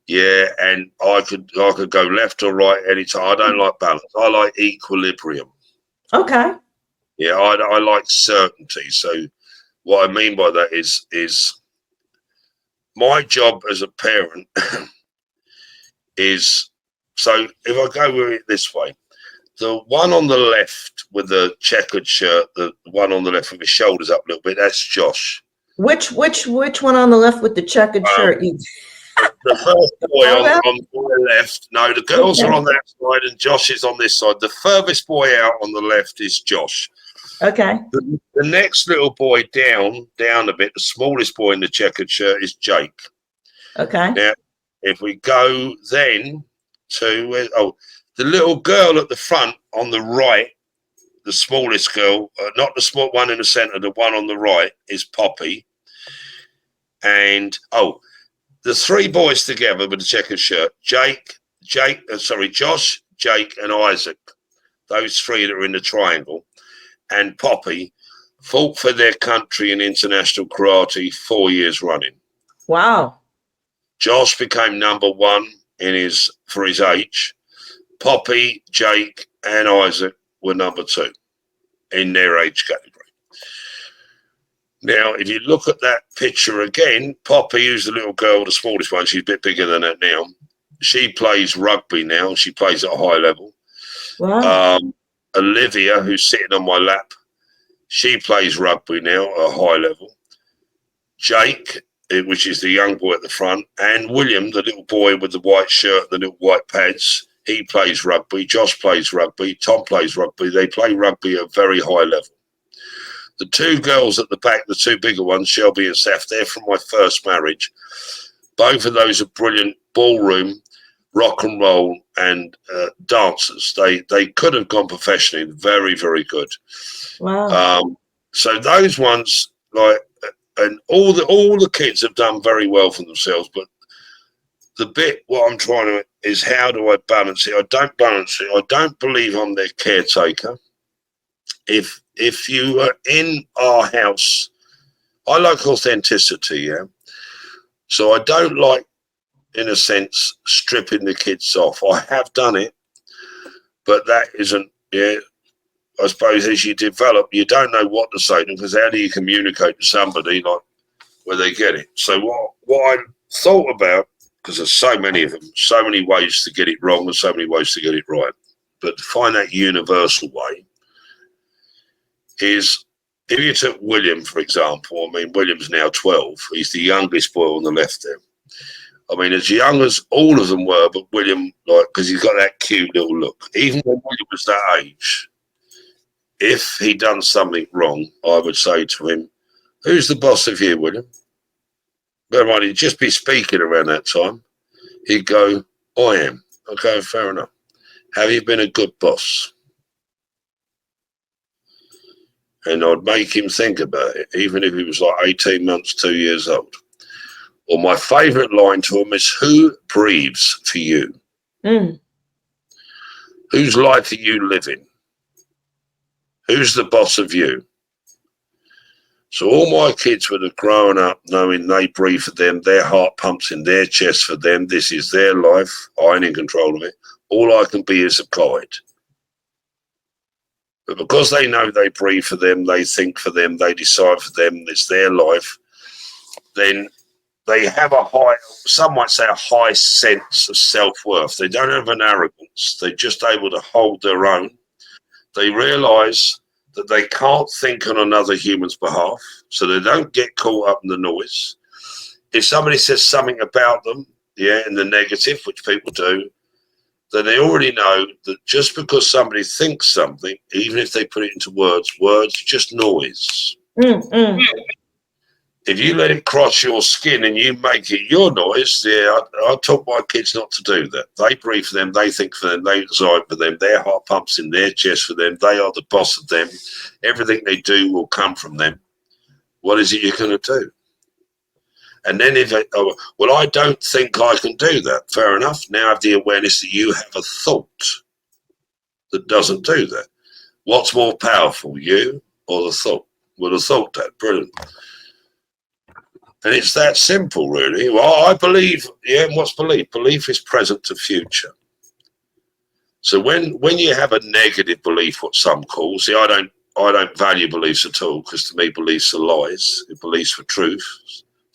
Yeah, and I could go left or right anytime. I don't like balance. I like equilibrium. Okay. Yeah, I like certainty. So what I mean by that is my job as a parent is, so if I go with it this way, the one on the left with the checkered shirt, the one on the left with his shoulders up a little bit, that's Josh. Which one on the left with the checkered shirt? The first boy on the left. No, the girls are on that side and Josh is on this side. The furthest boy out on the left is Josh. Okay. The next little boy down a bit, the smallest boy in the checkered shirt is Jake. Okay. Now, if we go then to, the little girl at the front on the right, the smallest girl, not the small one in the centre, the one on the right is Poppy. And, the three boys together with the checkered shirt, Josh, Jake, and Isaac, those three that are in the triangle, and Poppy, fought for their country in international karate 4 years running. Wow. Josh became number one for his age. Poppy, Jake, and Isaac were number two in their age category. Now, if you look at that picture again, Poppy, who's the little girl, the smallest one, she's a bit bigger than that now. She plays rugby now. She plays at a high level. Wow. Olivia, who's sitting on my lap, she plays rugby now at a high level. Jake, which is the young boy at the front, and William, the little boy with the white shirt, the little white pads, he plays rugby. Josh plays rugby. Tom plays rugby. They play rugby at a very high level. The two girls at the back, the two bigger ones, Shelby and Seth, they're from my first marriage. Both of those are brilliant ballroom, rock and roll, and dancers. They could have gone professionally. Very, very good. Wow. So those ones, and all the kids have done very well for themselves. But the bit, what I'm trying to is, how do I balance it? I don't balance it. I don't believe I'm their caretaker. If you are in our house, I like authenticity, yeah. So I don't like, in a sense, stripping the kids off. I have done it, but that isn't, yeah. I suppose as you develop, you don't know what to say to them, because how do you communicate to somebody like where they get it? So what I thought about, because there's so many of them, so many ways to get it wrong and so many ways to get it right, but to find that universal way is, if you took William, for example, I mean, William's now 12. He's the youngest boy on the left there. I mean, as young as all of them were, but William, because he's got that cute little look. Even when William was that age, if he'd done something wrong, I would say to him, "Who's the boss of you, William?" Bear in mind, he'd just be speaking around that time. He'd go, "I am." Okay, fair enough. Have you been a good boss? And I'd make him think about it, even if he was like 18 months, 2 years old. Or my favourite line to him is, "Who breathes for you? Whose life are you living? Who's the boss of you?" So all my kids would have grown up knowing they breathe for them, their heart pumps in their chest for them, this is their life, I ain't in control of it. All I can be is a guide. But because they know they breathe for them, they think for them, they decide for them, it's their life, then they have a high, some might say a high sense of self-worth. They don't have an arrogance. They're just able to hold their own. They realise that they can't think on another human's behalf, so they don't get caught up in the noise. If somebody says something about them, in the negative, which people do, then they already know that just because somebody thinks something, even if they put it into words are just noise. If you let it cross your skin and you make it your noise, I taught my kids not to do that. They breathe for them, they think for them, they decide for them, their heart pumps in their chest for them, they are the boss of them. Everything they do will come from them. What is it you're going to do? And then I don't think I can do that. Fair enough. Now I have the awareness that you have a thought that doesn't do that. What's more powerful, you or the thought? Well, the thought, that, brilliant. And it's that simple, really. Well, I believe, and what's belief? Belief is present to future. So when you have a negative belief, what some call, I don't value beliefs at all, because to me beliefs are lies. Beliefs for truth,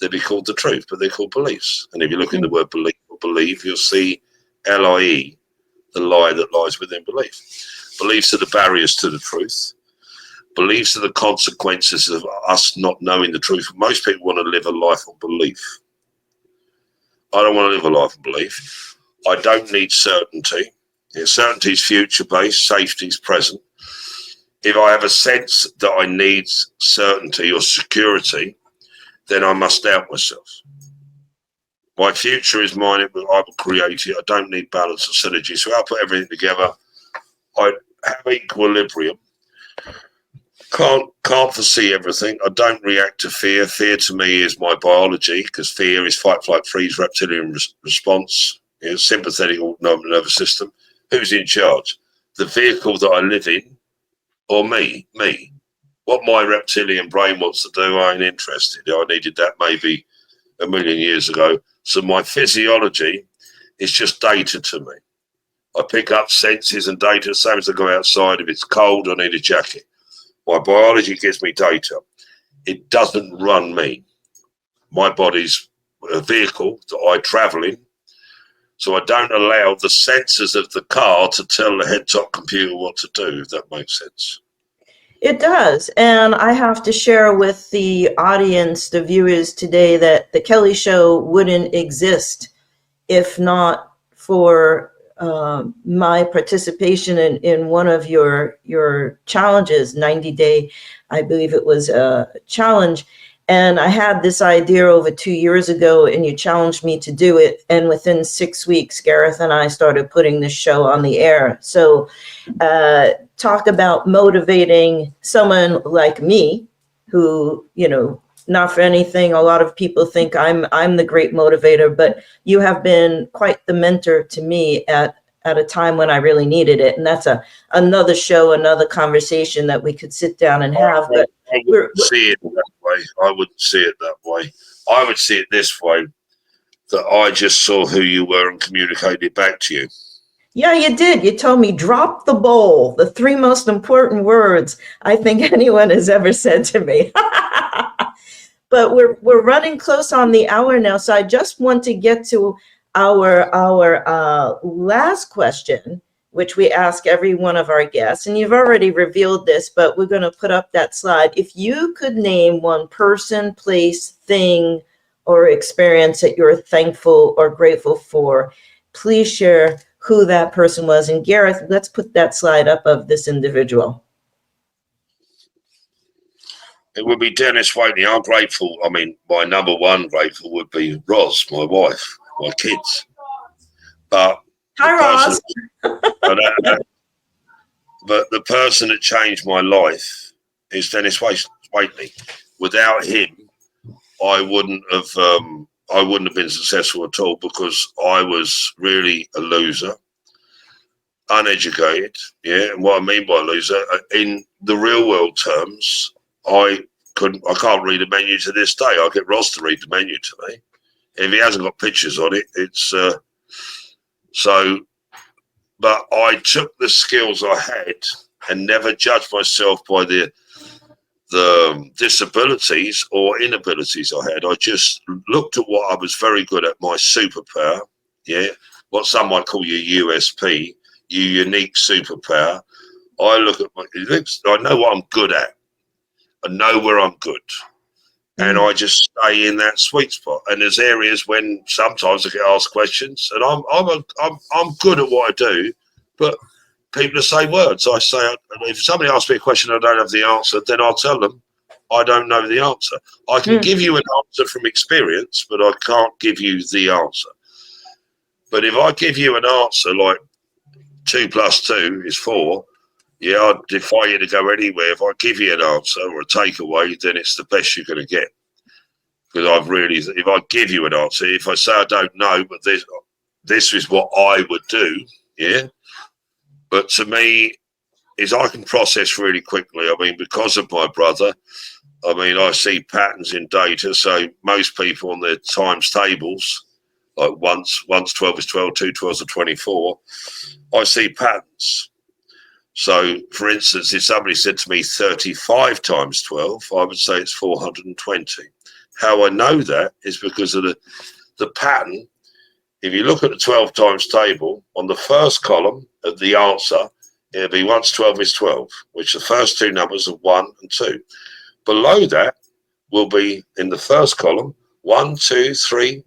they'd be called the truth, but they're called beliefs. And if you look in the word belief or believe, you'll see LIE, the lie that lies within belief. Beliefs are the barriers to the truth. Beliefs are the consequences of us not knowing the truth. Most people want to live a life of belief. I don't want to live a life of belief. I don't need certainty. Certainty is future-based, safety is present. If I have a sense that I need certainty or security, then I must doubt myself. My future is mine. I will create it. I don't need balance or synergy. So I'll put everything together. I have equilibrium. Can't foresee everything. I don't react to fear. Fear to me is my biology, because fear is fight, flight, freeze, reptilian response, sympathetic autonomic nervous system. Who's in charge? The vehicle that I live in, or me? Me. What my reptilian brain wants to do, I ain't interested. I needed that maybe a million years ago. So my physiology is just data to me. I pick up senses and data, same as I go outside. If it's cold, I need a jacket. My biology gives me data. It doesn't run me. My body's a vehicle that I travel in. So I don't allow the sensors of the car to tell the head-top computer what to do, if that makes sense. It does. And I have to share with the audience, the viewers today, that the Kelly Show wouldn't exist if not for my participation in one of your challenges, 90-day, I believe it was a challenge. And I had this idea over 2 years ago, and you challenged me to do it. And within 6 weeks, Gareth and I started putting this show on the air. So talk about motivating someone like me who, not for anything, a lot of people think I'm the great motivator, but you have been quite the mentor to me at a time when I really needed it. And that's another show, another conversation that we could sit down and have. But I wouldn't see it that way. I wouldn't see it that way. I would see it this way, that I just saw who you were and communicated back to you. Yeah, you did. You told me, drop the bowl, the 3 most important words I think anyone has ever said to me. But we're running close on the hour now, so I just want to get to our last question, which we ask every one of our guests. And you've already revealed this, but we're going to put up that slide. If you could name one person, place, thing, or experience that you're thankful or grateful for, please share who that person was. And Gareth, let's put that slide up of this individual. It would be Dennis Waitley. I'm grateful. I mean, my number one grateful would be Roz, my wife, my kids. But hi, Roz. But the person that changed my life is Dennis Waitley. Without him, I wouldn't have been successful at all, because I was really a loser, uneducated. Yeah, and what I mean by loser, in the real world terms, I can't read a menu to this day. I'll get Ross to read the menu to me. If he hasn't got pictures on it, it's so. But I took the skills I had and never judged myself by the disabilities or inabilities I had. I just looked at what I was very good at, my superpower. Yeah, what some might call your USP, your unique superpower. I look at I know what I'm good at. I know where I'm good, and I just stay in that sweet spot. And there's areas when sometimes I get asked questions, and I'm good at what I do, but people say words. I say, if somebody asks me a question I don't have the answer, then I'll tell them I don't know the answer. I can give you an answer from experience, but I can't give you the answer. But if I give you an answer like 2 + 2 is 4, yeah, I'd defy you to go anywhere. If I give you an answer or a takeaway, then it's the best you're going to get. Because if I give you an answer, if I say I don't know, but this is what I would do, yeah. But to me, is I can process really quickly. I mean, because of my brother, I mean, I see patterns in data. So most people on their times tables, like once 12 is 12, 2 12s are 24, I see patterns. So, for instance, if somebody said to me 35 times 12, I would say it's 420. How I know that is because of the pattern. If you look at the 12 times table, on the first column of the answer, it'll be once 12 is 12, which the first 2 numbers are 1 and 2. Below that will be in the first column 1, 2, 3,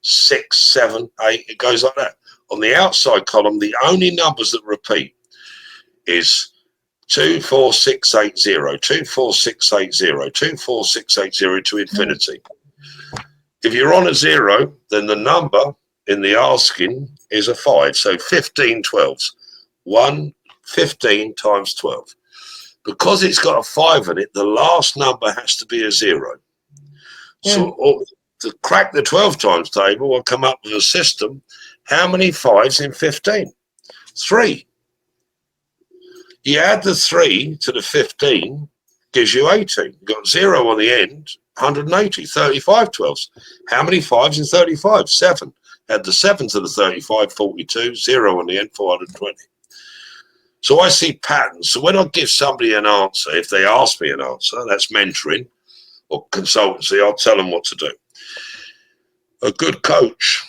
6, 7, 8. It goes like that. On the outside column, the only numbers that repeat is 24680, 24680, 24680 to infinity. If you're on a 0, then the number in the asking is a 5. So 15 12s. 15 times 12. Because it's got a 5 in it, the last number has to be a 0. So to crack the 12 times table, I'll come up with a system. How many 5s in 15? 3. You add the 3 to the 15, gives you 18. You've got 0 on the end, 180, 35 12s. How many 5s in 35? 7. Add the 7 to the 35, 42, 0 on the end, 420. So I see patterns. So when I give somebody an answer, if they ask me an answer, that's mentoring or consultancy, I'll tell them what to do. A good coach,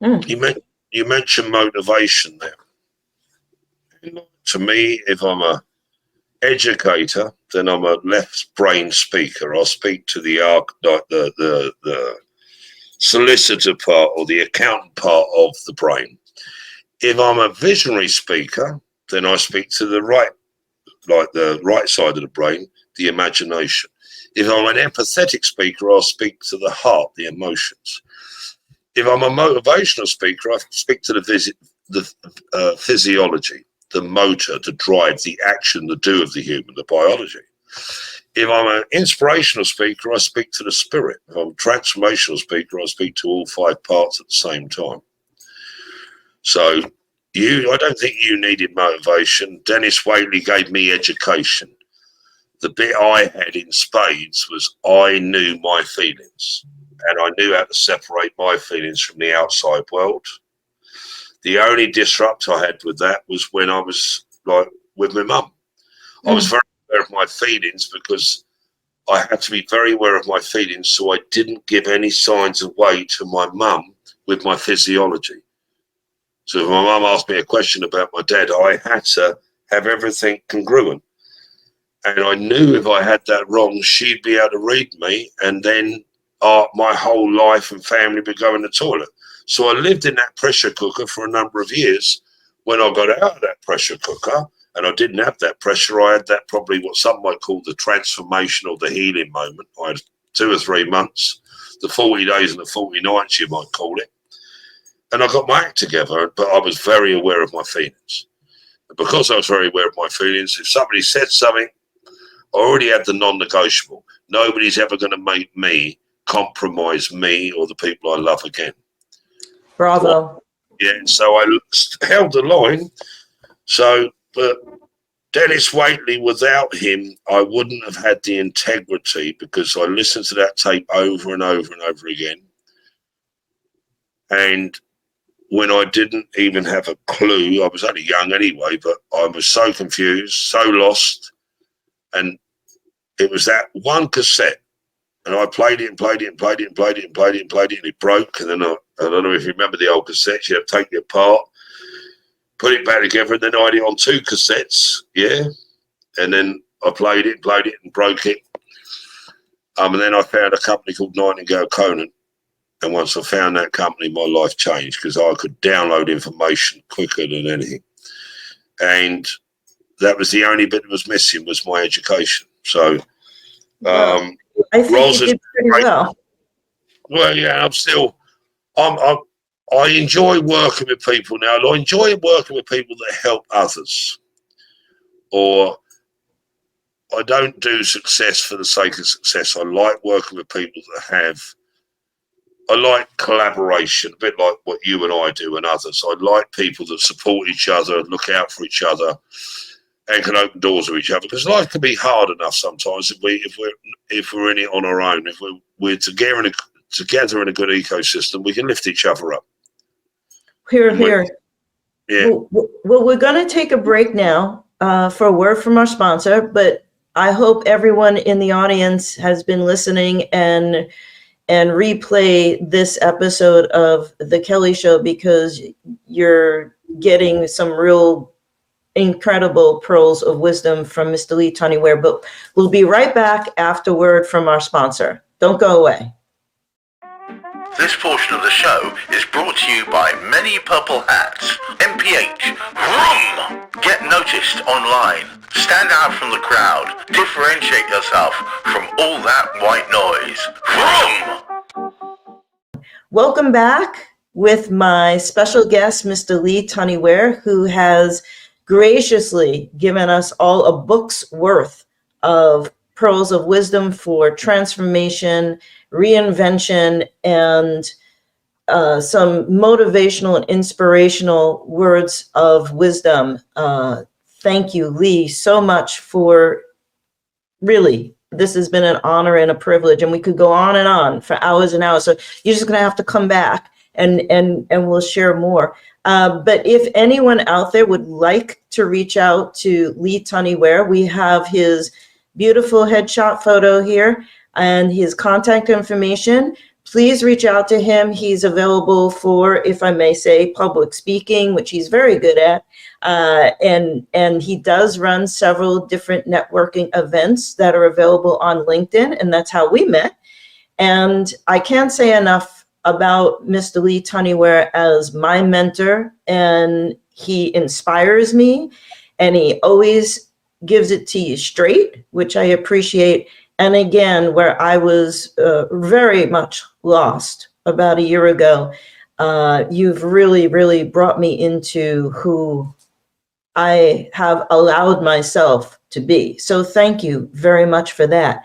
you mentioned motivation there. To me, if I'm a educator, then I'm a left brain speaker. I'll speak to the solicitor part or the accountant part of the brain. If I'm a visionary speaker, then I speak to the right, like the right side of the brain, the imagination. If I'm an empathetic speaker, I'll speak to the heart, the emotions. If I'm a motivational speaker, I speak to the physiology, the motor, the drive, the action, the do of the human, the biology. If I'm an inspirational speaker, I speak to the spirit. If I'm a transformational speaker, I speak to all 5 parts at the same time. So I don't think you needed motivation. Dennis Waitley gave me education. The bit I had in spades was I knew my feelings, and I knew how to separate my feelings from the outside world. The only disrupt I had with that was when I was like with my mum. I was very aware of my feelings because I had to be very aware of my feelings so I didn't give any signs away to my mum with my physiology. So if my mum asked me a question about my dad, I had to have everything congruent. And I knew if I had that wrong, she'd be able to read me, and then my whole life and family would go in the toilet. So I lived in that pressure cooker for a number of years. When I got out of that pressure cooker, and I didn't have that pressure, I had that probably what some might call the transformational, the healing moment. I had 2 or 3 months, the 40 days and the 40 nights, you might call it. And I got my act together, but I was very aware of my feelings. And because I was very aware of my feelings, if somebody said something, I already had the non-negotiable. Nobody's ever going to make me compromise me or the people I love again. Bravo. So I held the line. So, but Dennis Waitley, without him, I wouldn't have had the integrity because I listened to that tape over and over and over again. And when I didn't even have a clue, I was only young anyway, but I was so confused, so lost. And it was that one cassette. And I played it and played it and played it and played it and played it and played it, and it broke. And then I don't know if you remember the old cassettes, you had to take it apart, put it back together, and then I had it on 2 cassettes, and then I played it and broke it. And then I found a company called Nightingale Conant. And once I found that company, my life changed because I could download information quicker than anything. And that was the only bit that was missing was my education. So I think you did pretty well. Well, yeah, I enjoy working with people now. I enjoy working with people that help others. Or I don't do success for the sake of success. I like working with people that I like collaboration, a bit like what you and I do and others. I like people that support each other, look out for each other, and can open doors with each other. Because life can be hard enough sometimes if we're in it on our own. If we're together in a good ecosystem, we can lift each other up. Here, here. Yeah. Well, we're going to take a break now for a word from our sponsor, but I hope everyone in the audience has been listening and replay this episode of The Kelly Show because you're getting some real incredible pearls of wisdom from Mr. Lee TUNNEY WARE. But we'll be right back after word from our sponsor. Don't go away. This portion of the show is brought to you by Many Purple Hats, MPH, Vroom! Get noticed online, stand out from the crowd, differentiate yourself from all that white noise. Vroom! Welcome back with my special guest, Mr. TUNNEY, who has graciously given us all a book's worth of pearls of wisdom for transformation, reinvention, and some motivational and inspirational words of wisdom. Thank you, Lee, so much for really, this has been an honor and a privilege, and we could go on for hours and hours. So you're just going to have to come back and we'll share more. But if anyone out there would like to reach out to TUNNEY, we have his beautiful headshot photo here and his contact information. Please reach out to him. He's available for, if I may say, public speaking, which he's very good at. And he does run several different networking events that are available on LinkedIn, and that's how we met. And I can't say enough about Mr. TUNNEY as my mentor, and he inspires me, and he always gives it to you straight, which I appreciate. And again, where I was very much lost about a year ago, you've really, really brought me into who I have allowed myself to be. So thank you very much for that.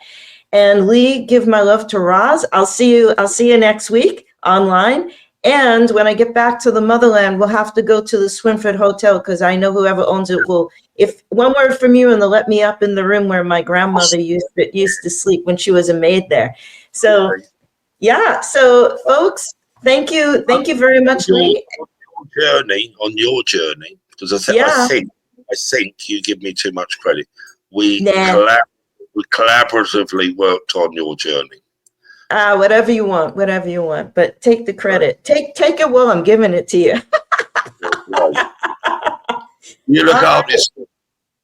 And Lee, give my love to Roz. I'll see you next week online. And when I get back to the motherland, we'll have to go to the Swinford Hotel, because I know whoever owns it will, if one word from you, and they'll let me up in the room where my grandmother used to sleep when she was a maid there. So yeah, so folks, thank you very much, Lee. On your journey, because I think you give me too much credit. We collaboratively worked on your journey. Whatever you want, but take the credit. Take it while I'm giving it to you. You look after yourself.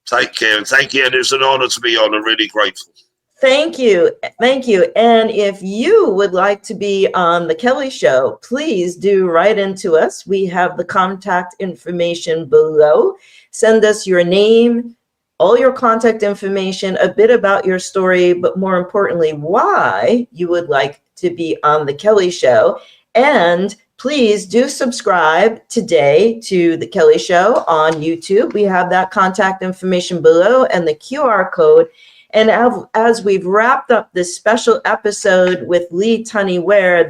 Take care, and thank you. And it's an honor to be on. I'm really grateful. Thank you. And if you would like to be on the Kelly Show, please do write into us. We have the contact information below. Send us your name, all your contact information, a bit about your story, but more importantly, why you would like to be on the Kelly Show. And please do subscribe today to the Kelly Show on YouTube. We have that contact information below and the QR code. And as we've wrapped up this special episode with TUNNEY,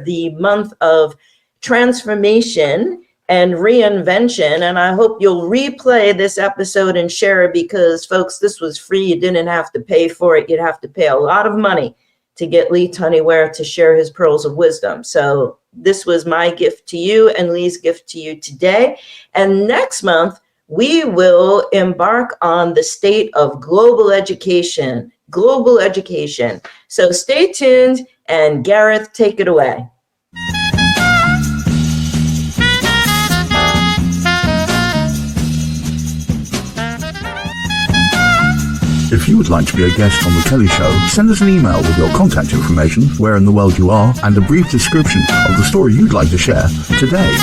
the month of transformation and reinvention, and I hope you'll replay this episode and share it, because folks, this was free. You didn't have to pay for it. You'd have to pay a lot of money to get TUNNEY to share his pearls of wisdom. So this was my gift to you and Lee's gift to you today. And next month, we will embark on the state of global education. So stay tuned, and Gareth, take it away. If you would like to be a guest on The Kelly Show, send us an email with your contact information, where in the world you are, and a brief description of the story you'd like to share today.